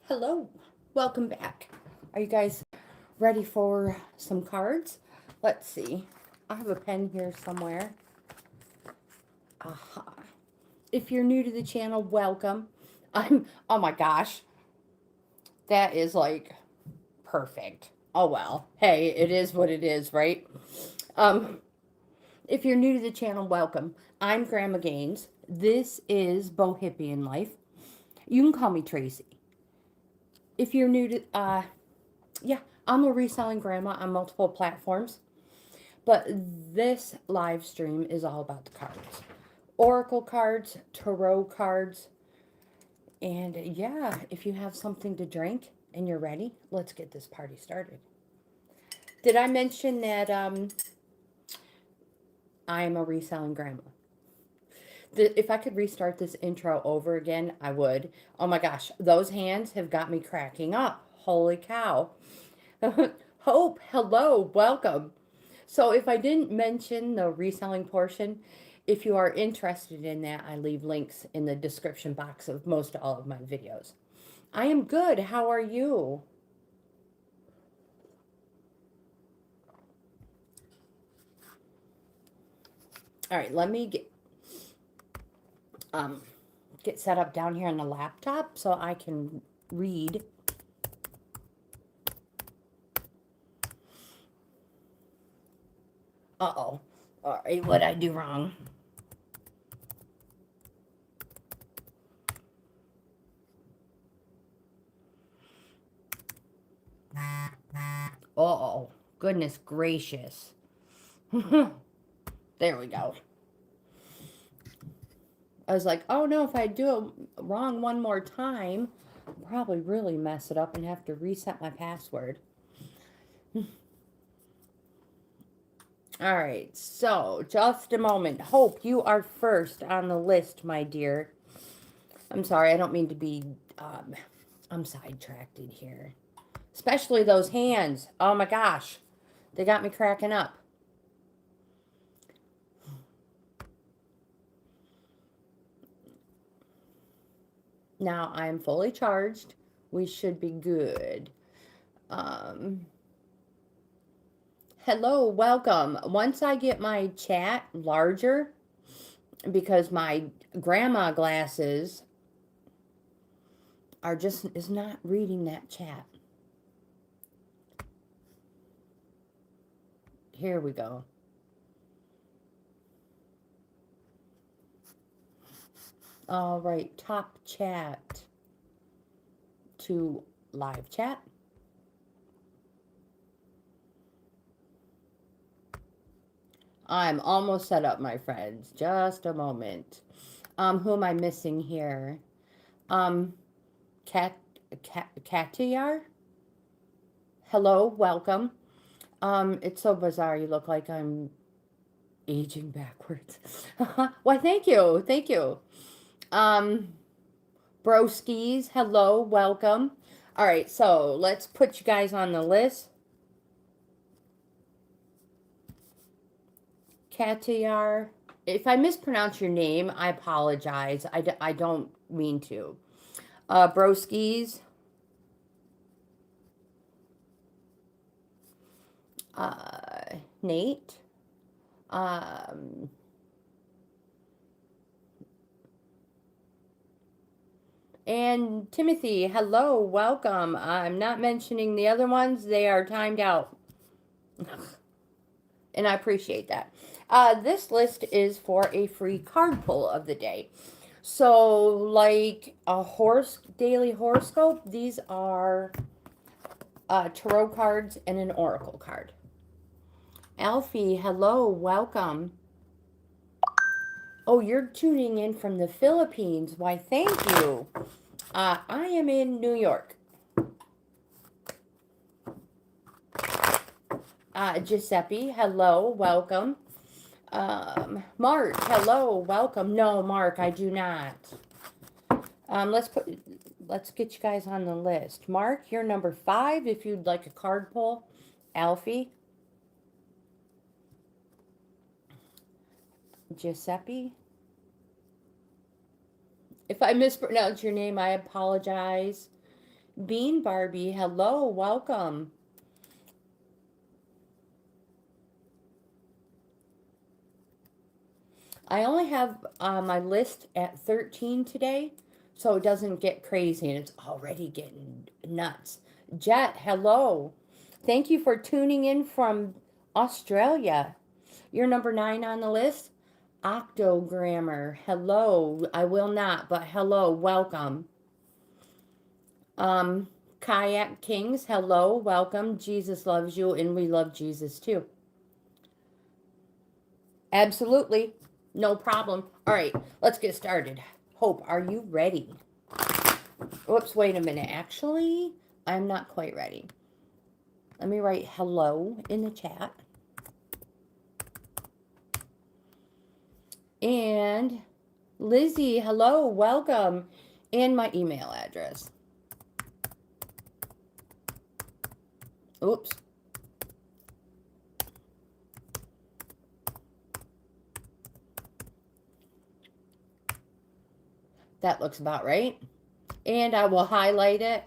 Hello, welcome back. Are you guys ready for some cards? Let's see. I have a pen here somewhere. Aha. If you're new to the channel, welcome. Oh my gosh, that is like perfect. Oh well, hey, it is what it is, right? Um, if you're new to the channel, welcome. I'm Grandma Gaines. This is Bohippian Life. You can call me Tracy. If you're new to, yeah, I'm a reselling grandma on multiple platforms, but this live stream is all about the cards. Oracle cards, tarot cards, and yeah, if you have something to drink and you're ready, let's get this party started. Did I mention that I am a reselling grandma? If I could restart this intro over again, I would. Oh my gosh, those hands have got me cracking up. Holy cow. Hope, hello, welcome. So, if I didn't mention the reselling portion, if you are interested in that, I leave links in the description box of most all of my videos. I am good. How are you? All right, let me um get set up down here on the laptop so I can read. Uh-oh. All right, what I do wrong? Uh-oh. Goodness gracious. There we go. I was like, oh no, if I do it wrong one more time, I'll probably really mess it up and have to reset my password. All right, so just a moment. Hope, you are first on the list, my dear. I'm sorry, I don't mean to be, I'm sidetracked here. Especially those hands. Oh my gosh, they got me cracking up. Now I'm fully charged. We should be good. Hello, welcome. Once I get my chat larger, because my grandma glasses are just is not reading that chat. Here we go. All right, top chat to live chat. I'm almost set up, my friends. Just a moment. Who am I missing here? Katiar? Hello, welcome. It's so bizarre. You look like I'm aging backwards. Why, thank you. Thank you. Brokies, hello, welcome. All right, so let's put you guys on the list. Katiar, if I mispronounce your name, I apologize. I don't mean to. Broskies. Nate. And Timothy, hello, welcome. I'm not mentioning the other ones. They are timed out. And I appreciate that. This list is for a free card pull of the day. So, like a daily horoscope, these are tarot cards and an oracle card. Alfie, hello, welcome. Oh, you're tuning in from the Philippines. Why, thank you. I am in New York. Giuseppe, hello, welcome. Mark, hello, welcome. No, Mark, I do not. Let's get you guys on the list. Mark, you're number 5 if you'd like a card pull. Alfie. Giuseppe. If I mispronounce your name, I apologize. Bean Barbie, hello, welcome. I only have my list at 13 today, so it doesn't get crazy, and it's already getting nuts. Jet, hello. Thank you for tuning in from Australia. You're number 9 on the list. Octogrammar, hello. I will not, but hello, welcome. Um, Kayak Kings, hello, welcome. Jesus loves you, and we love Jesus too. Absolutely. No problem. All right, let's get started. Hope, are you ready? Whoops, wait a minute. Actually, I'm not quite ready. Let me write hello in the chat. And Lizzy, hello, welcome. And my email address. Oops. That looks about right. And I will highlight it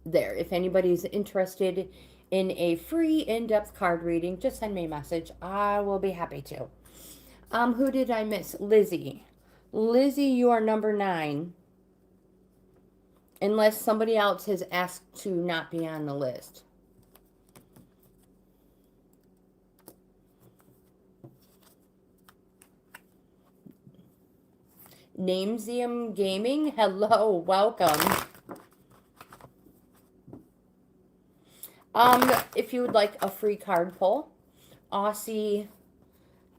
there. If anybody's interested in a free in-depth card reading, just send me a message. I will be happy to. Who did I miss? Lizzy. Lizzy, you are number 9. Unless somebody else has asked to not be on the list. Namezium Gaming, hello, welcome. If you would like a free card pull, Aussie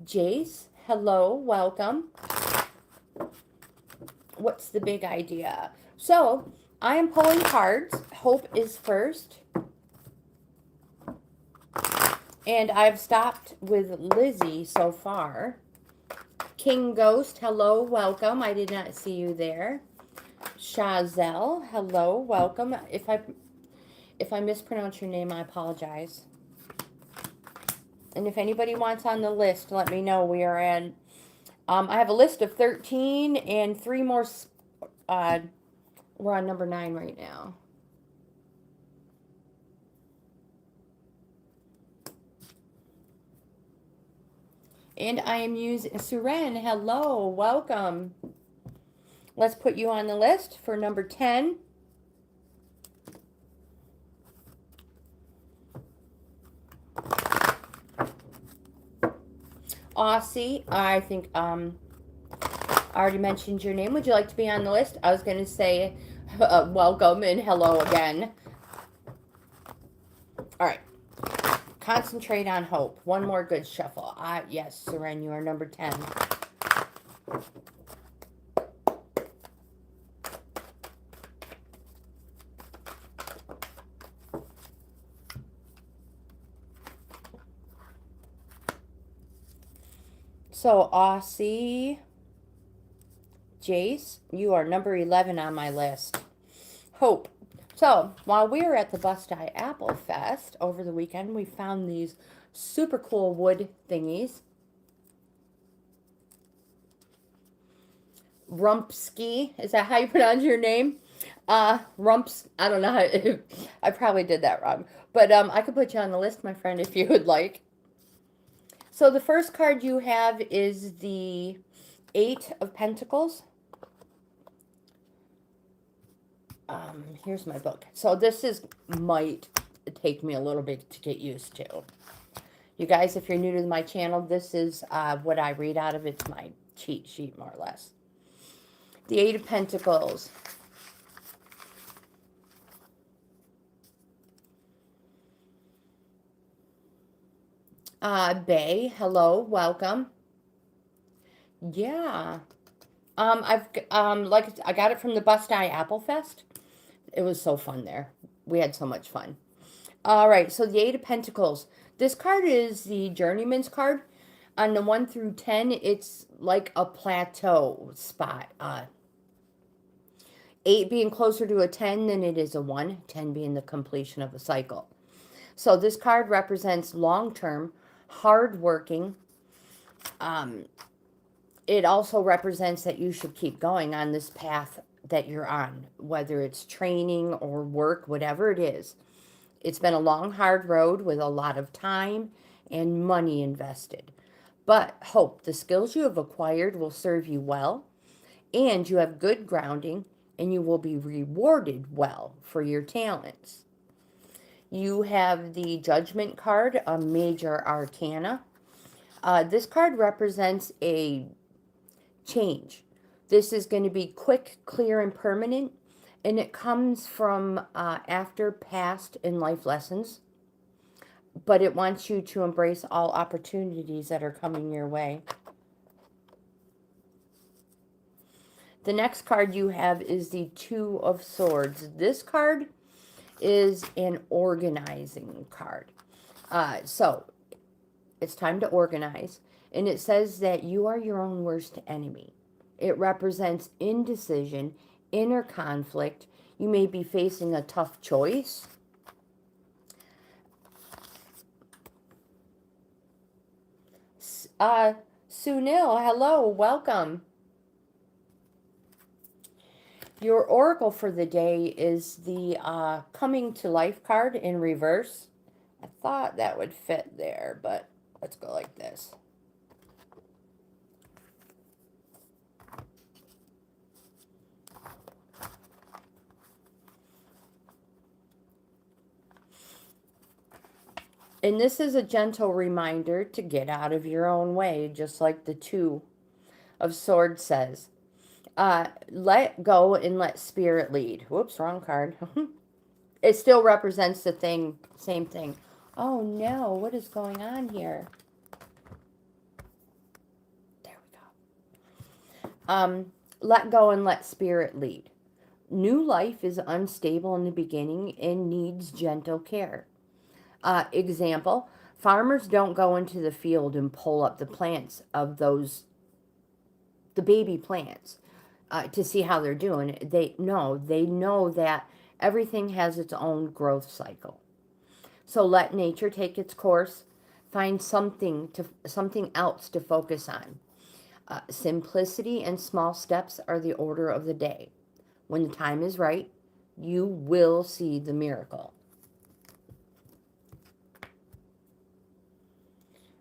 Jace, hello, welcome. What's the big idea? So, I am pulling cards. Hope is first. And I've stopped with Lizzy so far. King Ghost, hello, welcome. I did not see you there. Chazelle, hello, welcome. If I mispronounce your name, I apologize. And if anybody wants on the list, let me know. We are in. I have a list of 13 and 3 more. We're on number 9 right now. And I am using Suren. Hello, welcome. Let's put you on the list for number 10. Aussie, I think I already mentioned your name. Would you like to be on the list? I was going to say welcome and hello again. All right. Concentrate on hope. One more good shuffle. Yes, Suren, you are number 10. So, Aussie, Jace, you are number 11 on my list. Hope. So, while we were at the Bust-Eye Apple Fest over the weekend, we found these super cool wood thingies. Rumpski, is that how you pronounce your name? Rumps, I don't know how, I probably did that wrong. But I could put you on the list, my friend, if you would like. So the first card you have is the 8 of Pentacles. Here's my book. So this might take me a little bit to get used to. You guys, if you're new to my channel, this is what I read out of. It's my cheat sheet, more or less. The 8 of Pentacles. Bay, hello, welcome. Yeah. I got it from the Bust-Eye Apple Fest. It was so fun there. We had so much fun. All right, so the 8 of Pentacles. This card is the Journeyman's card. On the 1 through 10, it's like a plateau spot. 8 being closer to a 10 than it is a 1. 10 being the completion of a cycle. So this card represents long-term, hard-working. It also represents that you should keep going on this path that you're on, whether it's training or work, whatever it is. It's been a long, hard road with a lot of time and money invested. But hope the skills you have acquired will serve you well, and you have good grounding, and you will be rewarded well for your talents. You have the Judgment card, a major arcana. This card represents a change. This is going to be quick, clear, and permanent, and it comes from after past and life lessons, but it wants you to embrace all opportunities that are coming your way. The next card you have is the Two of Swords. This card is an organizing card. So it's time to organize. And it says that you are your own worst enemy. It represents indecision, inner conflict. You may be facing a tough choice. Sunnil, hello, welcome. Your oracle for the day is the Coming to Life card in reverse. I thought that would fit there, but let's go like this. And this is a gentle reminder to get out of your own way, just like the Two of Swords says. Let go and let spirit lead. Whoops, wrong card. It still represents the thing, same thing. Oh no, what is going on here? There we go. Let go and let spirit lead. New life is unstable in the beginning and needs gentle care. Example, farmers don't go into the field and pull up the plants of the baby plants to see how they're doing. They know that everything has its own growth cycle. So let nature take its course. Find something else to focus on. Simplicity and small steps are the order of the day. When the time is right, you will see the miracle.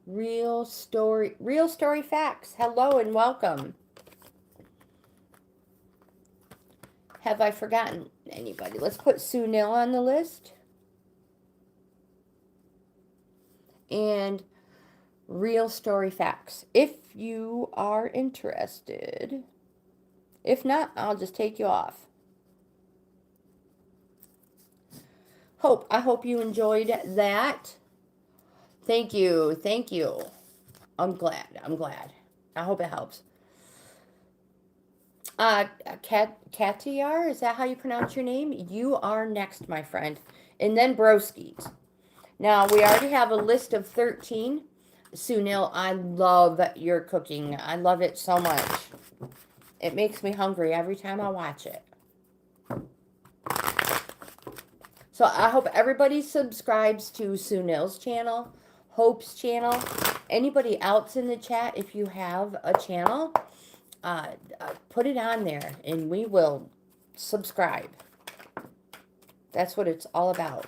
Real story facts. Hello and welcome. Have I forgotten anybody? Let's put Sunnil on the list. And real story facts. If you are interested. If not, I'll just take you off. I hope you enjoyed that. Thank you. I'm glad. I hope it helps. Katiar, is that how you pronounce your name? You are next, my friend. And then Brokies. Now, we already have a list of 13. Sunnil, I love your cooking. I love it so much. It makes me hungry every time I watch it. So I hope everybody subscribes to Sunnil's channel, Hope's channel. Anybody else in the chat, if you have a channel, put it on there and we will subscribe. That's what it's all about.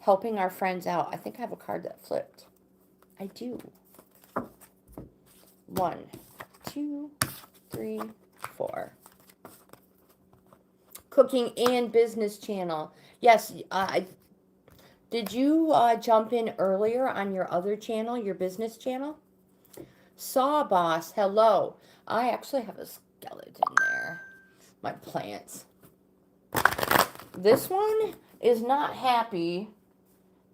Helping our friends out. I think I have a card that flipped. I do. 1, 2, 3, 4. Cooking and business channel. Yes, did you jump in earlier on your other channel, your business channel? Saw Boss, hello. I actually have a skeleton there. My plants. This one is not happy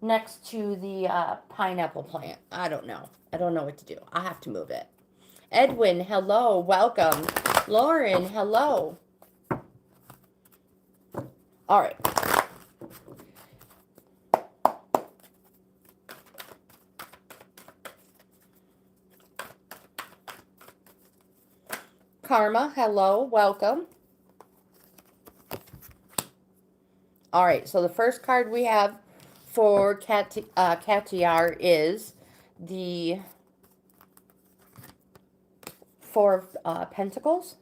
next to the pineapple plant. I don't know what to do. I have to move it. Edwin, hello. Welcome. Lauren, hello. All right. Karma, hello. Welcome. All right. So the first card we have for Katiar is the Four of Pentacles.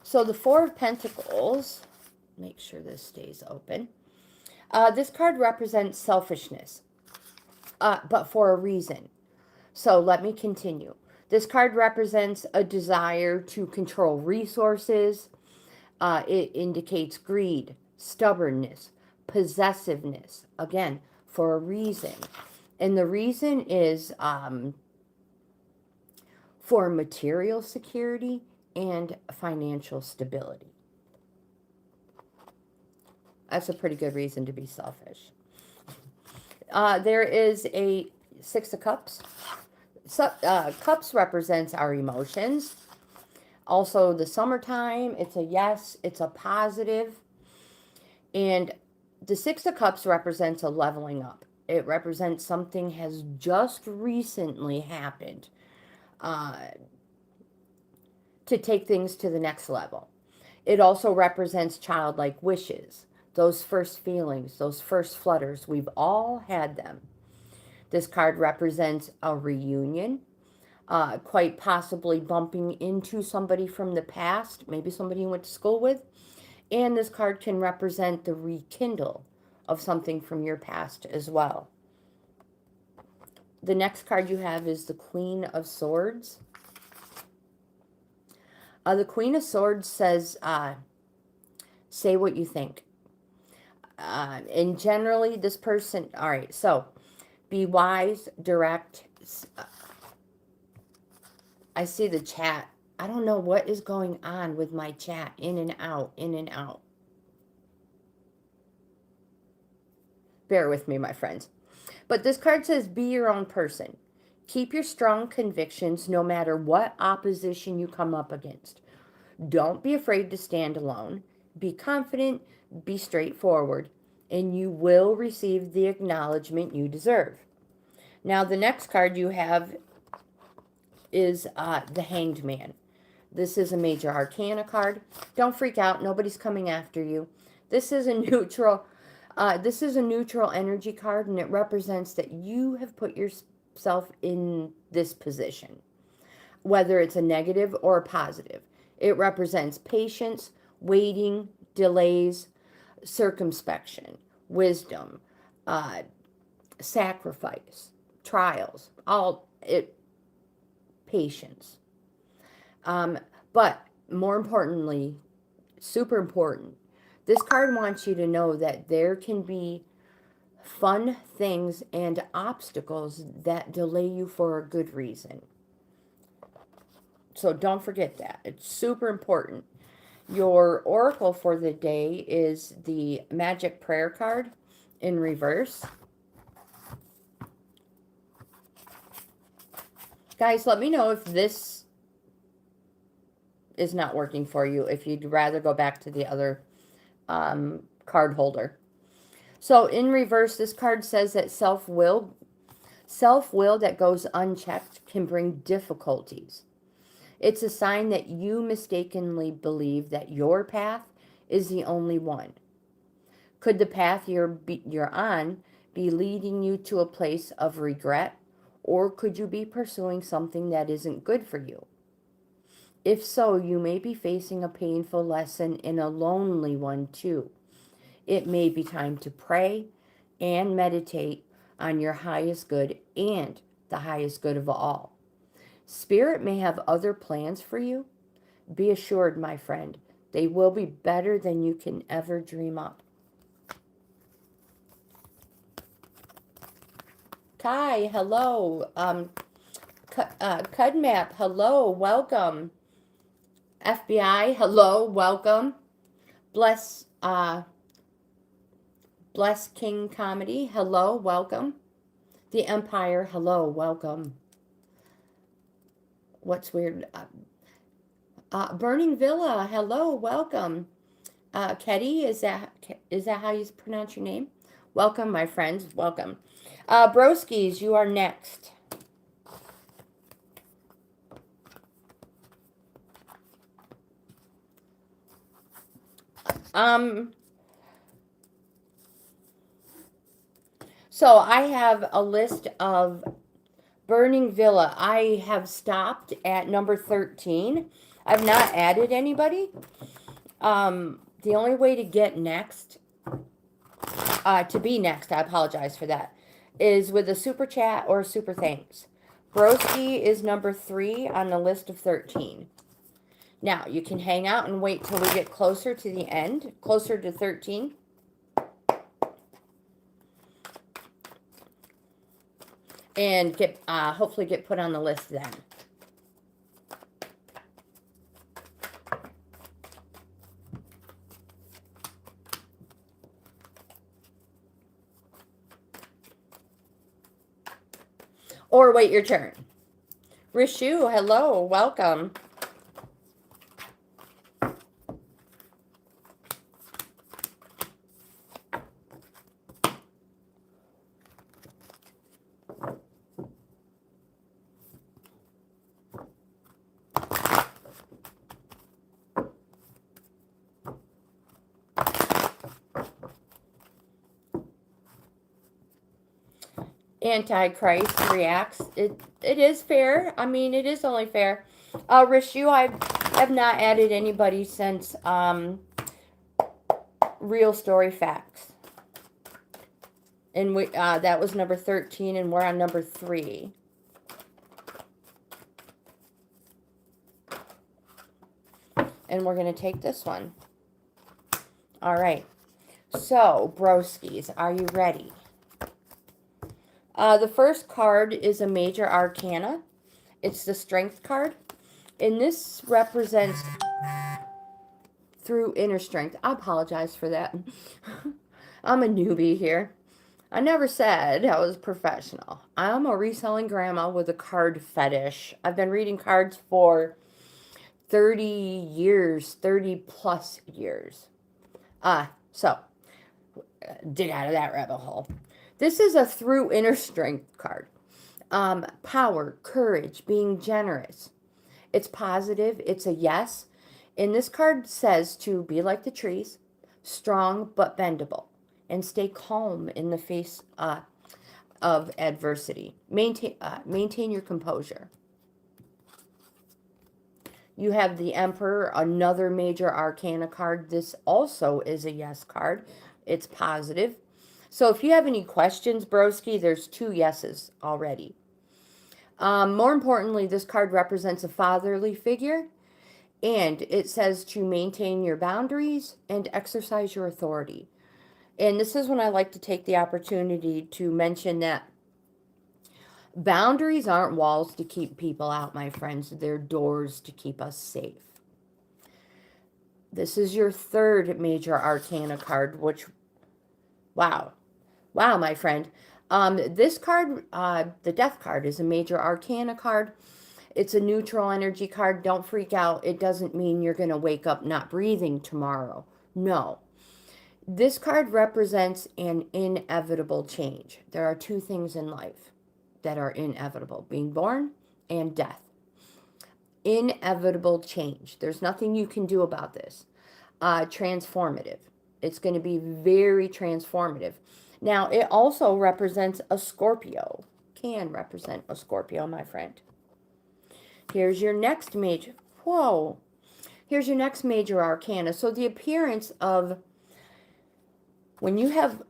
So the Four of Pentacles, make sure this stays open. This card represents selfishness, but for a reason. So let me continue. This card represents a desire to control resources. It indicates greed, stubbornness, possessiveness, again, for a reason. And the reason is for material security and financial stability. That's a pretty good reason to be selfish. There is a Six of Cups. Cups represents our emotions. Also, the summertime, it's a yes, it's a positive. And the Six of Cups represents a leveling up. It represents something has just recently happened to take things to the next level. It also represents childlike wishes, those first feelings, those first flutters. We've all had them. This card represents a reunion, quite possibly bumping into somebody from the past, maybe somebody you went to school with. And this card can represent the rekindle of something from your past as well. The next card you have is the Queen of Swords. The Queen of Swords says, say what you think. And generally, this person, all right, so be wise, direct. I see the chat. I don't know what is going on with my chat. In and out, in and out. Bear with me, my friends. But this card says, be your own person. Keep your strong convictions no matter what opposition you come up against. Don't be afraid to stand alone. Be confident, be straightforward, and you will receive the acknowledgement you deserve. Now, the next card you have is the Hanged Man. This is a major arcana card. Don't freak out. Nobody's coming after you. This is a neutral energy card, and it represents that you have put yourself in this position, whether it's a negative or a positive. It represents patience, waiting, delays, circumspection, wisdom, sacrifice, trials, patience. But more importantly, super important, this card wants you to know that there can be fun things and obstacles that delay you for a good reason. So don't forget that. It's super important. Your oracle for the day is the Magic Prayer card in reverse. Guys, let me know if this is not working for you, if you'd rather go back to the other card holder. So in reverse, this card says that self-will that goes unchecked can bring difficulties. It's a sign that you mistakenly believe that your path is the only one. Could the path you're on be leading you to a place of regret, or could you be pursuing something that isn't good for you? If so, you may be facing a painful lesson and a lonely one too. It may be time to pray and meditate on your highest good and the highest good of all. Spirit may have other plans for you. Be assured, my friend, they will be better than you can ever dream up. Kai, hello. Cudmap, hello, welcome. FBI, hello, welcome. Bless King Comedy, hello, welcome. The Empire, hello, welcome. What's weird? Burning Villa, hello, welcome. Ketty, is that how you pronounce your name? Welcome, my friends, welcome. Brokies, you are next. So I have a list of Burning Villa. I have stopped at number 13. I've not added anybody. The only way to get next, to be next, I apologize for that, is with a super chat or a super thanks. Broski is number 3 on the list of 13. Now, you can hang out and wait till we get closer to the end, closer to 13. And get hopefully get put on the list then. Or wait your turn. Rishu, hello, welcome. Antichrist reacts. It is fair. I mean, it is only fair. Rishu, I have not added anybody since Real Story Facts. And we that was number 13, and we're on number 3. And we're going to take this one. All right. So, broskies, are you ready? The first card is a major arcana. It's the strength card. And this represents through inner strength. I apologize for that. I'm a newbie here. I never said I was professional. I'm a reselling grandma with a card fetish. I've been reading cards for 30 years, 30 plus years. So, dig out of that rabbit hole. This is a through inner strength card. Power, courage, being generous. It's positive. It's a yes. And this card says to be like the trees, strong but bendable, and stay calm in the face of adversity. Maintain your composure. You have the Emperor, another major arcana card. This also is a yes card. It's positive. So if you have any questions, broski, there's 2 yeses already. More importantly, this card represents a fatherly figure, and it says to maintain your boundaries and exercise your authority. And this is when I like to take the opportunity to mention that boundaries aren't walls to keep people out, my friends. They're doors to keep us safe. This is your 3rd major arcana card, which, wow, my friend. This card, the Death card, is a major arcana card. It's a neutral energy card. Don't freak out. It doesn't mean you're going to wake up not breathing tomorrow. No. This card represents an inevitable change. There are 2 things in life that are inevitable: being born and death. Inevitable change. There's nothing you can do about this. Transformative. It's going to be very transformative. Now, it also represents a Scorpio. Can represent a Scorpio, my friend. Here's your next major. Whoa. Here's your next major arcana. So the appearance of, when you have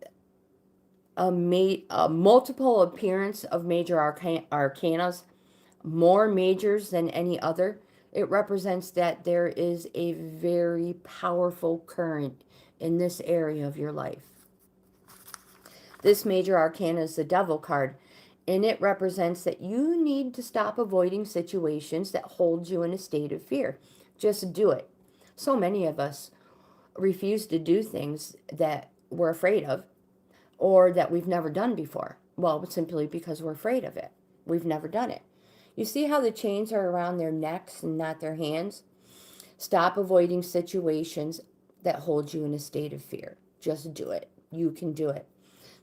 a multiple appearance of major arcanas, more majors than any other, it represents that there is a very powerful current in this area of your life. This major arcana is the Devil card, and it represents that you need to stop avoiding situations that hold you in a state of fear. Just do it. So many of us refuse to do things that we're afraid of or that we've never done before. Well, simply because we're afraid of it. We've never done it. You see how the chains are around their necks and not their hands? Stop avoiding situations that hold you in a state of fear. Just do it. You can do it.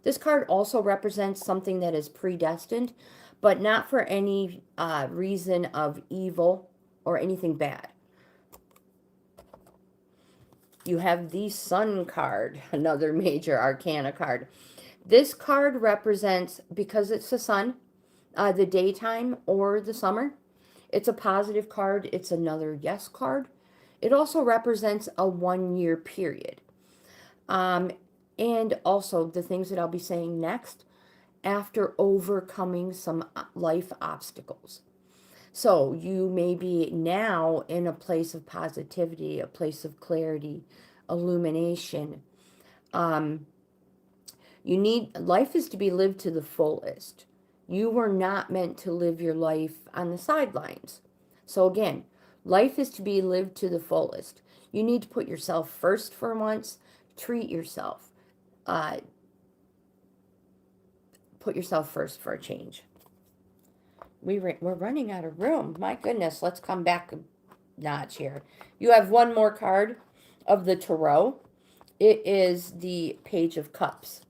This card also represents something that is predestined, but not for any reason of evil or anything bad. You have the Sun card, another major arcana card. This card represents, because it's the sun, the daytime or the summer. It's a positive card. It's another yes card. It also represents a 1 year period. Um, and also the things that I'll be saying next after overcoming some life obstacles. So you may be now in a place of positivity, a place of clarity, illumination. Um, life is to be lived to the fullest. You were not meant to live your life on the sidelines. So again, life is to be lived to the fullest. You need to put yourself first for once. Treat yourself. Uh, put yourself first for a change. We're running out of room. My goodness, let's come back a notch here. You have one more card of the Tarot. It is the Page of Cups.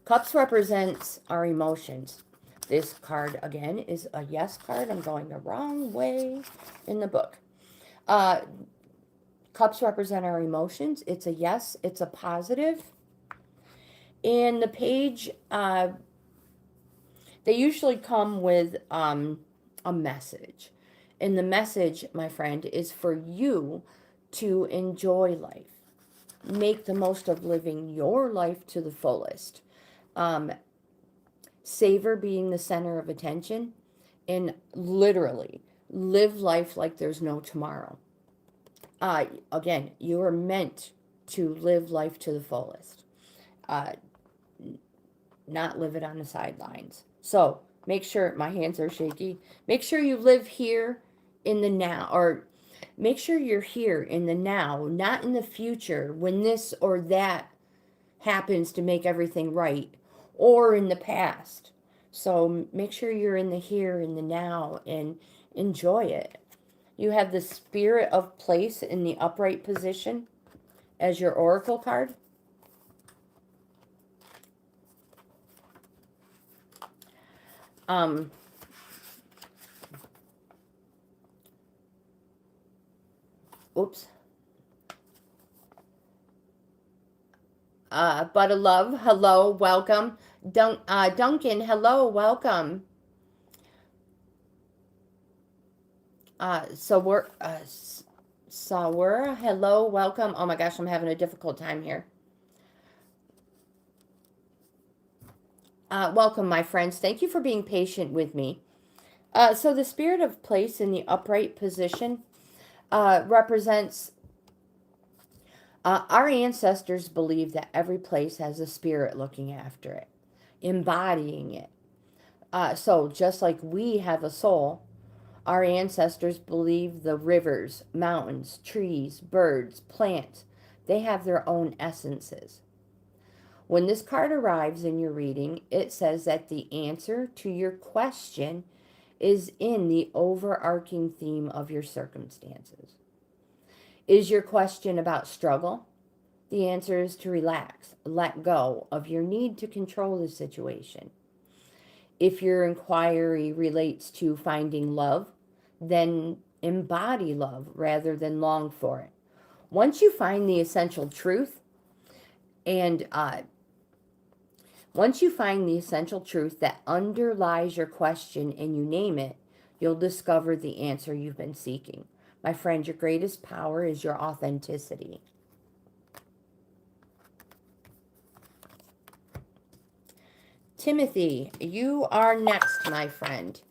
Cups represents our emotions. This card, again, is a yes card. I'm going the wrong way in the book. Cups represent our emotions. It's a yes. It's a positive. And the page, they usually come with a message. And the message, my friend, is for you to enjoy life. Make the most of living your life to the fullest. Savor being the center of attention, and literally live life like there's no tomorrow. Again, you are meant to live life to the fullest, not live it on the sidelines. So make sure, my hands are shaky, make sure you live here in the now, or make sure you're here in the now, not in the future when this or that happens to make everything right, or in the past. So make sure you're in the here, in the now, and enjoy it. You have the Spirit of Place in the upright position as your oracle card. Oops. But a love, hello, welcome. Duncan, hello, welcome. Sawara, hello, welcome. Oh my gosh, I'm having a difficult time here. Welcome, my friends. Thank you for being patient with me. So the Spirit of Place in the upright position represents our ancestors believe that every place has a spirit looking after it, embodying it. So just like we have a soul, our ancestors believe the rivers, mountains, trees, birds, plants, they have their own essences. When this card arrives in your reading, it says that the answer to your question is in the overarching theme of your circumstances. Is your question about struggle? The answer is to relax, let go of your need to control the situation. If your inquiry relates to finding love, then embody love rather than long for it. Once you find the essential truth, and once you find the essential truth that underlies your question and you name it, you'll discover the answer you've been seeking. My friend, your greatest power is your authenticity. Timothy, you are next, my friend.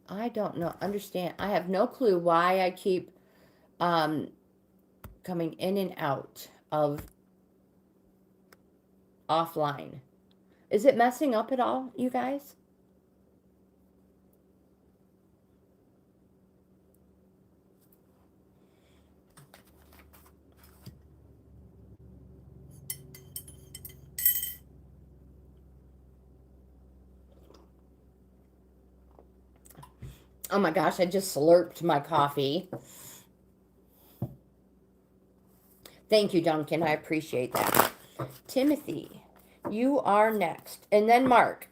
I don't know, understand. I have no clue why I keep coming in and out of offline. Is it messing up at all, you guys? Oh my gosh, I just slurped my coffee. Thank you, Duncan. I appreciate that. Timothy, you are next. And then Mark.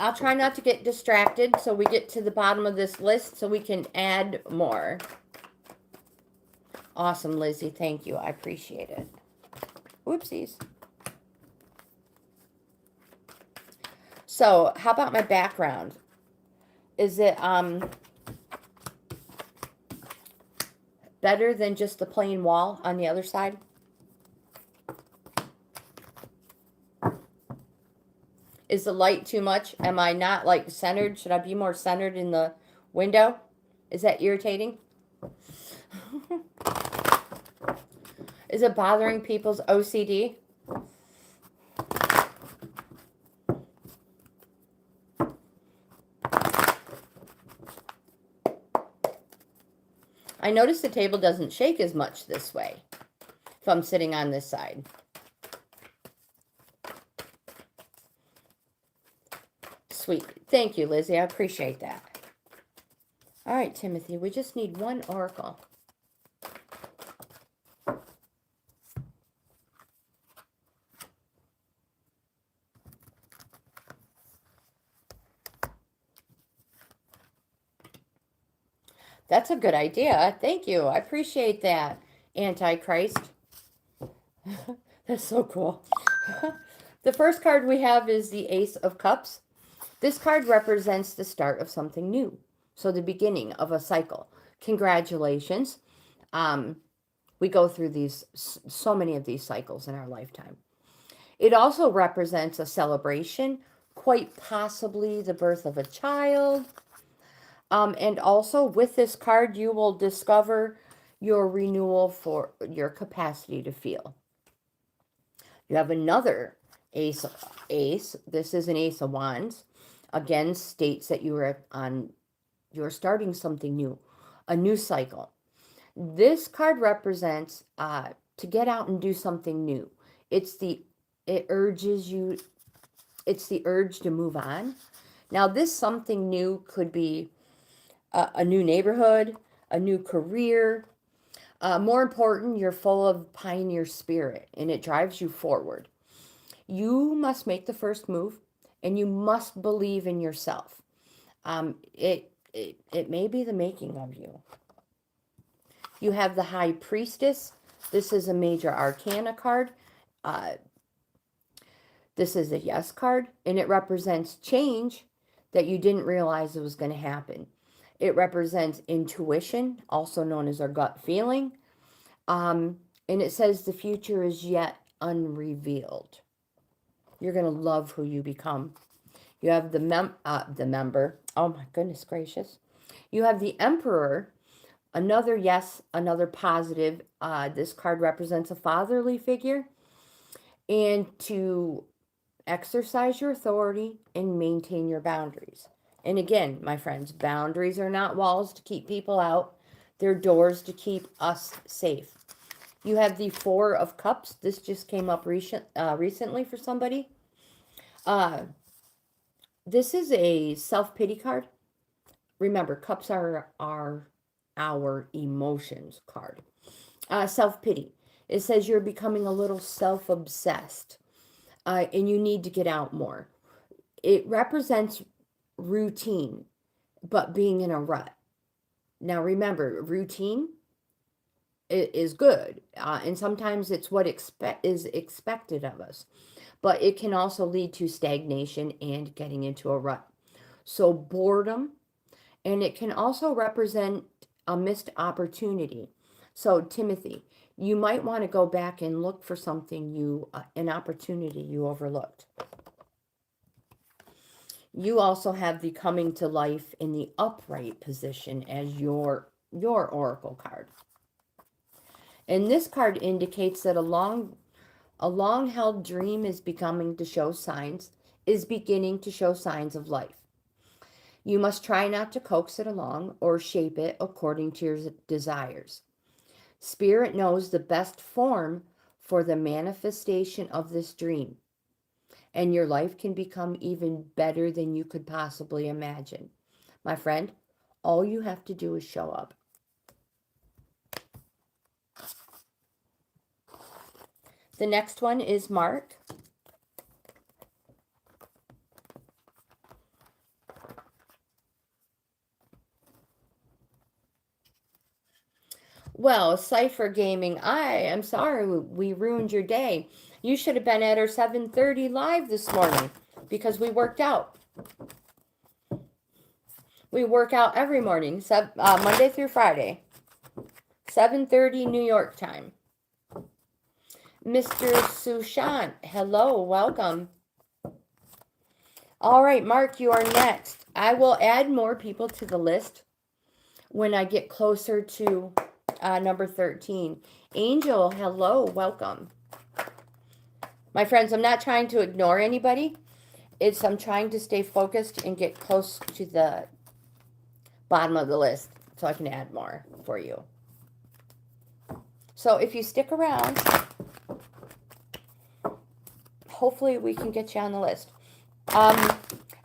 I'll try not to get distracted so we get to the bottom of this list so we can add more. Awesome, Lizzy. Thank you. I appreciate it. Whoopsies. So, how about my background? Is it better than just the plain wall on the other side? Is the light too much? Am I not like centered? Should I be more centered in the window? Is that irritating? Is it bothering people's OCD? I notice the table doesn't shake as much this way if I'm sitting on this side. Sweet. Thank you, Lizzy. I appreciate that. All right, Timothy, we just need one oracle. That's a good idea. Thank you. I appreciate that, Antichrist. That's so cool. The first card we have is the Ace of Cups. This card represents the start of something new. So the beginning of a cycle. Congratulations. We go through so many of these cycles in our lifetime. It also represents a celebration, quite possibly the birth of a child. And also with this card, you will discover your renewal for your capacity to feel. You have another ace. This is an Ace of Wands. Again, states that you're starting something new, a new cycle. This card represents to get out and do something new. It urges you. It's the urge to move on. Now, this something new could be a new neighborhood, a new career. More important, you're full of pioneer spirit and it drives you forward. You must make the first move and you must believe in yourself. It may be the making of you. You have the High Priestess. This is a major arcana card. This is a yes card and it represents change that you didn't realize it was going to happen. It represents intuition, also known as our gut feeling. And it says the future is yet unrevealed. You're going to love who you become. You have the member. Oh my goodness gracious. You have the Emperor. Another yes, another positive. This card represents a fatherly figure. And to exercise your authority and maintain your boundaries. And again, my friends, boundaries are not walls to keep people out. They're doors to keep us safe. You have the Four of Cups. This just came up recently for somebody. This is a self-pity card. Remember, cups are our emotions card. Self-pity. It says you're becoming a little self-obsessed. And you need to get out more. It represents routine, but being in a rut. Now remember, routine is good, and sometimes it's what is expected of us, but it can also lead to stagnation and getting into a rut. So boredom, and it can also represent a missed opportunity. So Timothy, you might want to go back and look for something an opportunity you overlooked. You also have the Coming to Life in the upright position as your oracle card. And this card indicates that a long-held dream is beginning to show signs of life. You must try not to coax it along or shape it according to your desires. Spirit knows the best form for the manifestation of this dream. And your life can become even better than you could possibly imagine. My friend, all you have to do is show up. The next one is Mark. Well, Cypher Gaming, I am sorry we ruined your day. You should have been at our 7:30 live this morning because we worked out. We work out every morning, Monday through Friday, 7:30 New York time. Mr. Sushant, hello, welcome. All right, Mark, you are next. I will add more people to the list when I get closer to number 13. Angel, hello, welcome. My friends, I'm not trying to ignore anybody. I'm trying to stay focused and get close to the bottom of the list so I can add more for you. So if you stick around, hopefully we can get you on the list.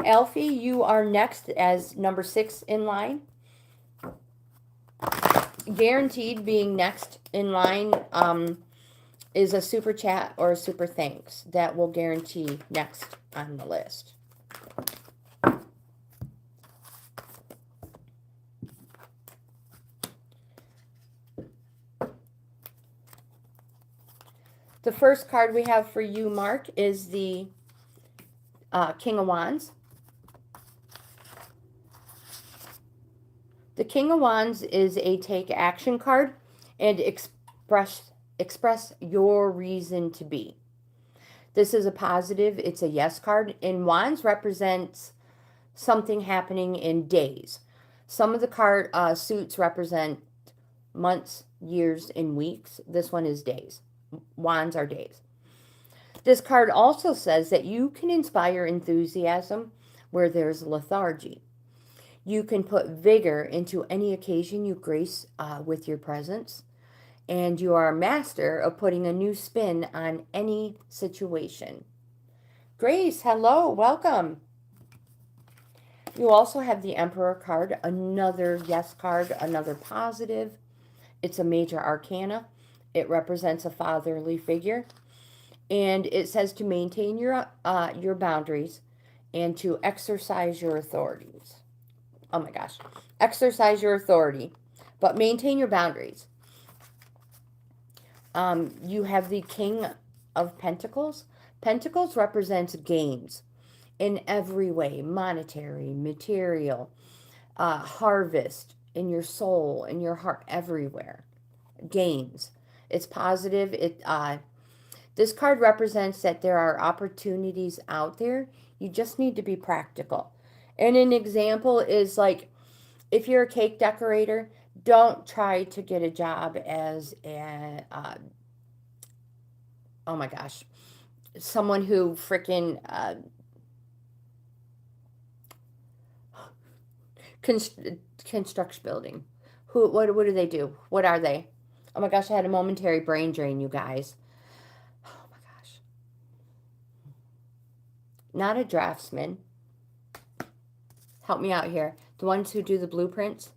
Alfie, you are next as number 6 in line. Guaranteed being next in line is a super chat or a super thanks that will guarantee next on the list. The first card we have for you, Mark, is the King of Wands. The King of Wands is a take action card and express your reason to be. This is a positive, it's a yes card, and Wands represents something happening in days. Some of the card suits represent months, years, and weeks. This one is days. Wands are days. This card also says that you can inspire enthusiasm where there's lethargy. You can put vigor into any occasion you grace with your presence. And you are a master of putting a new spin on any situation. Grace, hello, welcome. You also have the Emperor card, another yes card, another positive. It's a major arcana. It represents a fatherly figure. And it says to maintain your boundaries and to exercise your authorities. Oh my gosh. Exercise your authority, but maintain your boundaries. You have the King of Pentacles. Pentacles represents gains in every way, monetary, material, harvest in your soul, in your heart, everywhere. Gains. It's positive. This card represents that there are opportunities out there. You just need to be practical. And an example is like, if you're a cake decorator, don't try to get a job as a, oh my gosh, someone who freaking constructs building. What do they do? What are they? Oh my gosh, I had a momentary brain drain, you guys. Oh my gosh. Not a draftsman. Help me out here. The ones who do the blueprints.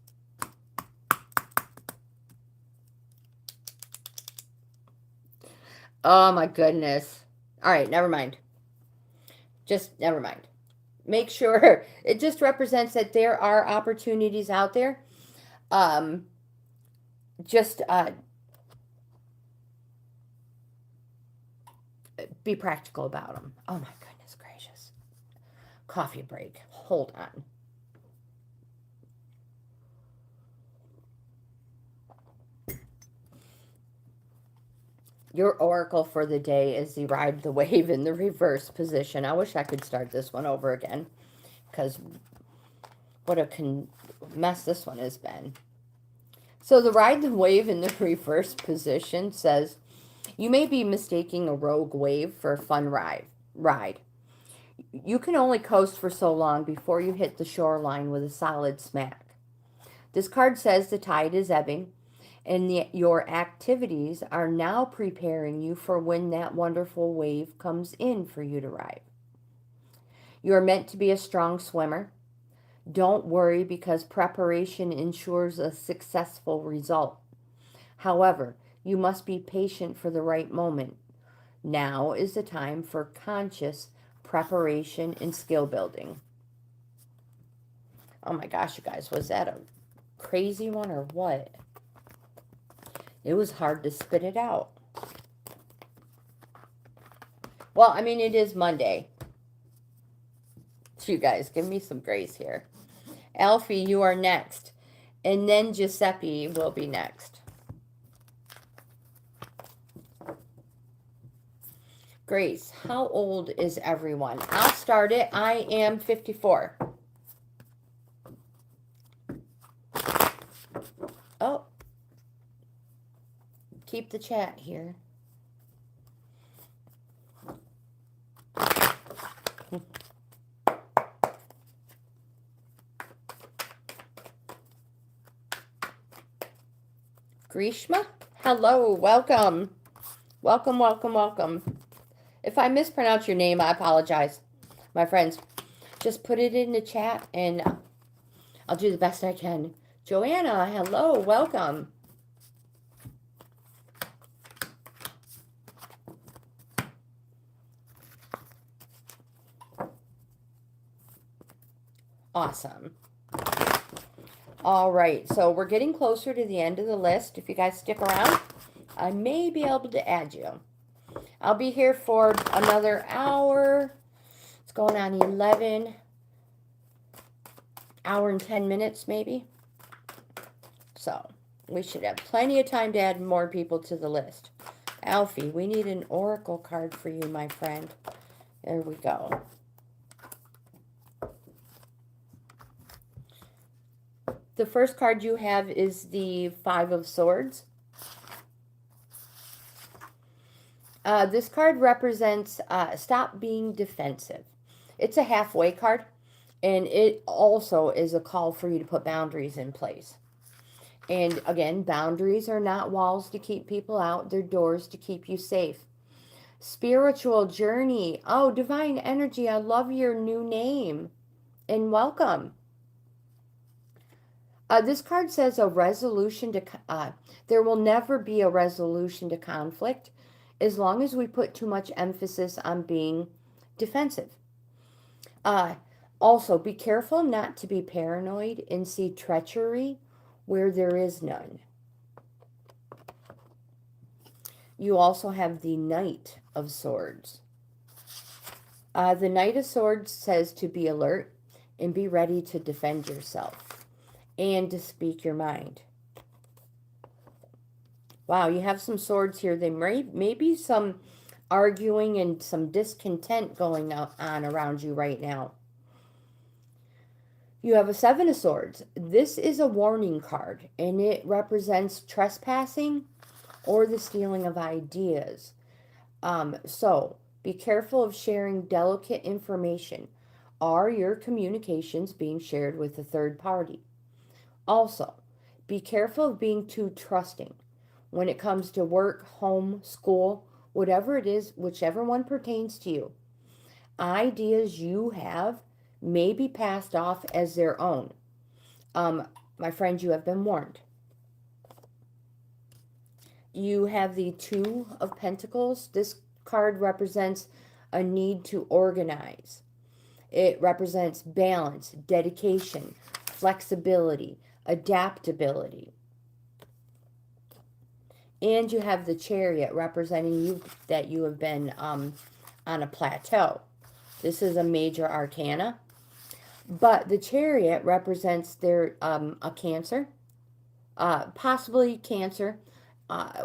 Oh my goodness. All right, never mind. Just never mind. Make sure it just represents that there are opportunities out there. Just be practical about them. Oh my goodness gracious. Coffee break. Hold on. Your oracle for the day is the ride the wave in the reverse position. I wish I could start this one over again, because what a mess this one has been. So the ride the wave in the reverse position says, you may be mistaking a rogue wave for a fun ride. You can only coast for so long before you hit the shoreline with a solid smack. This card says the tide is ebbing, and your activities are now preparing you for when that wonderful wave comes in for you to ride. You are meant to be a strong swimmer. Don't worry, because preparation ensures a successful result. However, you must be patient for the right moment. Now is the time for conscious preparation and skill building. Oh my gosh, you guys, was that a crazy one or what? It was hard to spit it out. Well, I mean, it is Monday. You guys, give me some grace here. Alfie, you are next. And then Giuseppe will be next. Grace, how old is everyone? I'll start it. I am 54. Oh. Keep the chat here. Grishma, hello, welcome. Welcome, welcome, welcome. If I mispronounce your name, I apologize. My friends, just put it in the chat and I'll do the best I can. Joanna, hello, welcome. Awesome. All right, so we're getting closer to the end of the list. If you guys stick around, I may be able to add you. I'll be here for another hour. It's going on 11. Hour and 10 minutes, maybe. So, we should have plenty of time to add more people to the list. Alfie, we need an oracle card for you, my friend. There we go. The first card you have is the Five of Swords. This card represents stop being defensive. It's a halfway card, and it also is a call for you to put boundaries in place. And again, boundaries are not walls to keep people out. They're doors to keep you safe. Spiritual journey. Oh, divine energy. I love your new name. And welcome. This card says a resolution to, there will never be a resolution to conflict as long as we put too much emphasis on being defensive. Also, be careful not to be paranoid and see treachery where there is none. You also have the Knight of Swords. The Knight of Swords says to be alert and be ready to defend yourself and to speak your mind. Wow, you have some swords here. There may be some arguing and some discontent going on around you right now. You have a Seven of Swords. This is a warning card, and it represents trespassing or the stealing of ideas. So, be careful of sharing delicate information. Are your communications being shared with a third party? Also, be careful of being too trusting when it comes to work, home, school, whatever it is, whichever one pertains to you. Ideas you have may be passed off as their own. My friend, you have been warned. You have the Two of Pentacles. This card represents a need to organize. It represents balance, dedication, flexibility, adaptability. And you have the Chariot representing you that you have been on a plateau. This is a major arcana. But the Chariot represents their a Cancer, possibly Cancer,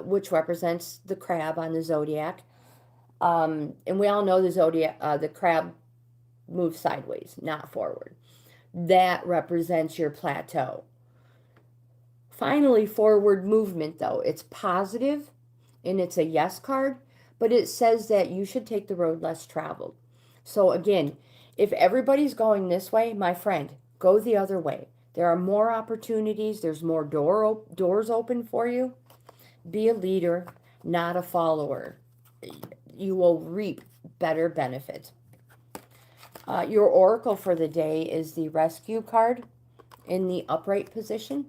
which represents the crab on the zodiac. And we all know the zodiac, the crab moves sideways, not forward. That represents your plateau. Finally, forward movement, though. It's positive, and it's a yes card, but it says that you should take the road less traveled. So again, if everybody's going this way, my friend, go the other way. There are more opportunities. There's more doors open for you. Be a leader, not a follower. You will reap better benefits. Your oracle for the day is the Rescue card in the upright position.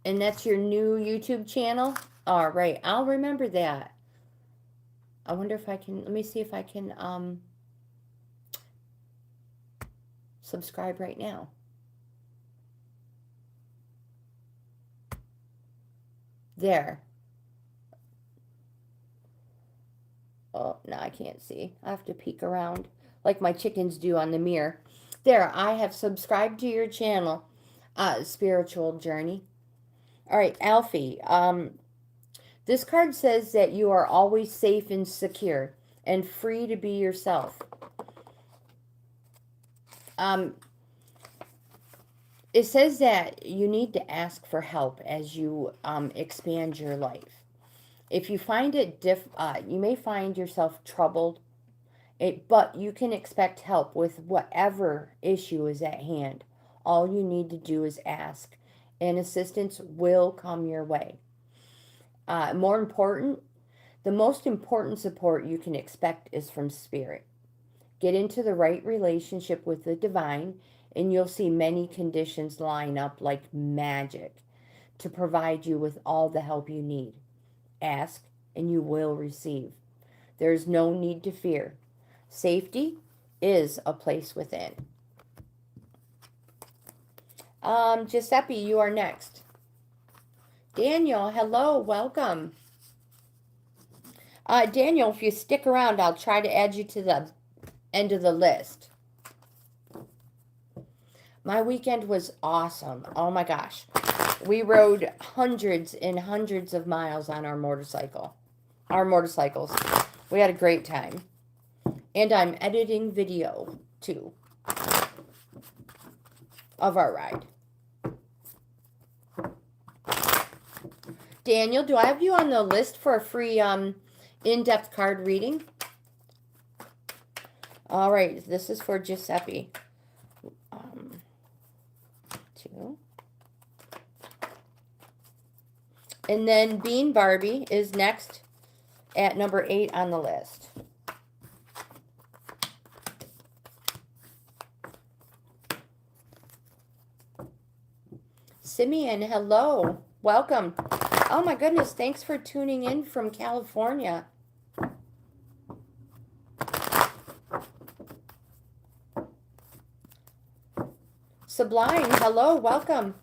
And that's your new YouTube channel. All right, I'll remember that. I wonder if I can, let me see if I can subscribe right now. There. Oh, no, I can't see. I have to peek around like my chickens do on the mirror. There, I have subscribed to your channel, Spiritual Journey. All right, Alfie. This card says that you are always safe and secure and free to be yourself. Um, it says that you need to ask for help as you expand your life. If you find it you may find yourself troubled, but you can expect help with whatever issue is at hand. All you need to do is ask, and assistance will come your way. More important, the most important support you can expect is from Spirit. Get into the right relationship with the divine, and you'll see many conditions line up like magic to provide you with all the help you need. Ask, and you will receive. There is no need to fear. Safety is a place within. Giuseppe, you are next. Daniel, hello, welcome. Daniel, if you stick around, I'll try to add you to the end of the list. My weekend was awesome. Oh my gosh. We rode hundreds and hundreds of miles on our motorcycles. We had a great time. And I'm editing video, too, of our ride. Daniel, do I have you on the list for a free in-depth card reading? All right, this is for Giuseppe. 2. And then Bean Barbie is next at number 8 on the list. Simeon, hello. Welcome. Oh my goodness, thanks for tuning in from California. Sublime, hello, welcome.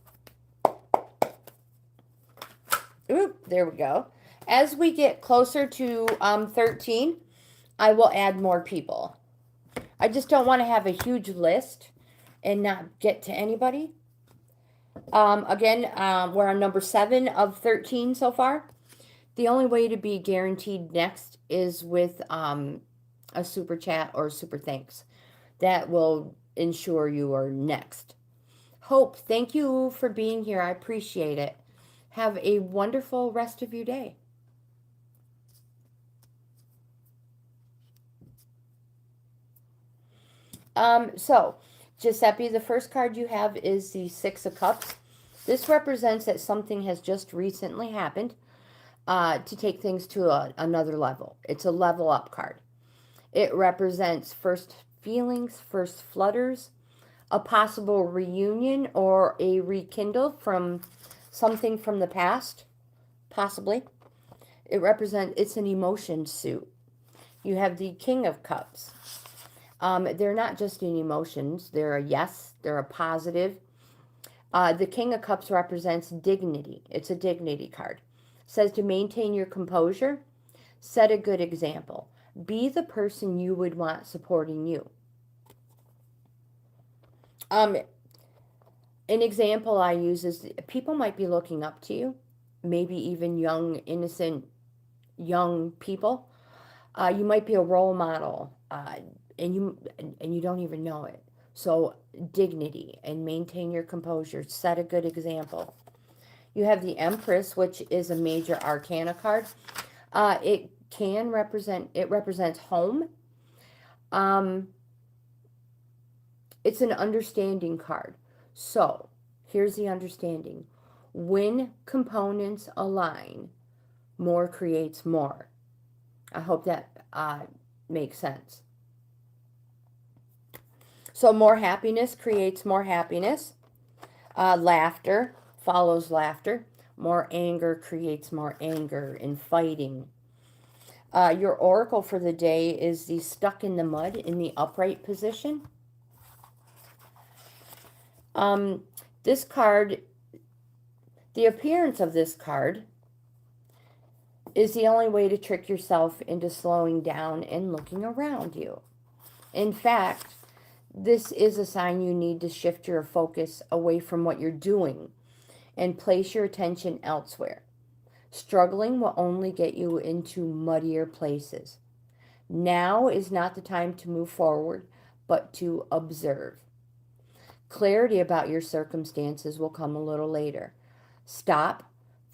Oop, there we go. As we get closer to 13, I will add more people. I just don't want to have a huge list and not get to anybody. Again, we're on number 7 of 13 so far. The only way to be guaranteed next is with a super chat or super thanks. That will ensure you are next. Hope, thank you for being here. I appreciate it. Have a wonderful rest of your day. So, Giuseppe, the first card you have is the 6 of Cups. This represents that something has just recently happened to take things to another level. It's a level up card. It represents first feelings, first flutters, a possible reunion or a rekindle from something from the past, possibly. It's an emotion suit. You have the King of Cups. They're not just in emotions. They're a yes. They're a positive. The King of Cups represents dignity. It's a dignity card. It says to maintain your composure. Set a good example. Be the person you would want supporting you. An example I use is people might be looking up to you. Maybe even young, innocent, young people. You might be a role model. And you don't even know it. So dignity and maintain your composure. Set a good example. You have the Empress, which is a major arcana card. It represents home. It's an understanding card. So here's the understanding. When components align, more creates more. I hope that makes sense. So more happiness creates more happiness. Laughter follows laughter. More anger creates more anger and fighting. Your oracle for the day is the stuck in the mud in the upright position. This card, the appearance of this card is the only way to trick yourself into slowing down and looking around you. In fact, this is a sign you need to shift your focus away from what you're doing and place your attention elsewhere. Struggling will only get you into muddier places. Now is not the time to move forward, but to observe. Clarity about your circumstances will come a little later. Stop.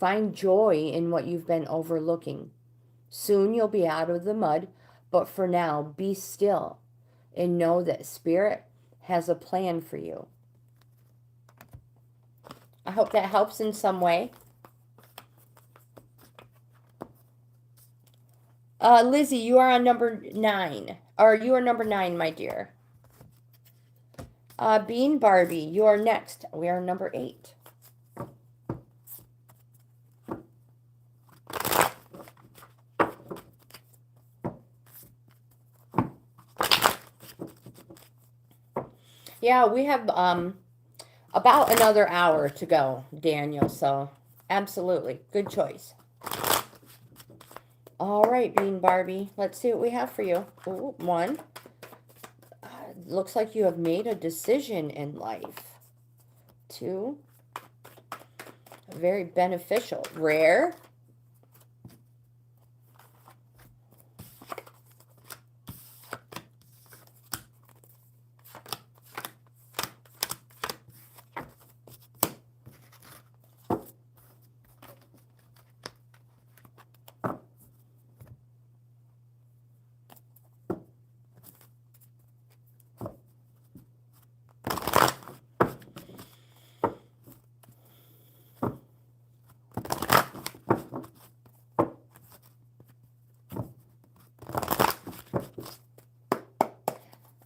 Find joy in what you've been overlooking. Soon you'll be out of the mud, but for now, be still and know that Spirit has a plan for you. I hope that helps in some way. Lizzy, you are on number 9. Or you are number 9, my dear. Bean Barbie, you are next. We are number 8. Yeah, we have about another hour to go, Daniel, so absolutely. Good choice. All right, Bean Barbie, let's see what we have for you. Ooh, 1. Looks like you have made a decision in life. 2. Very beneficial. Rare.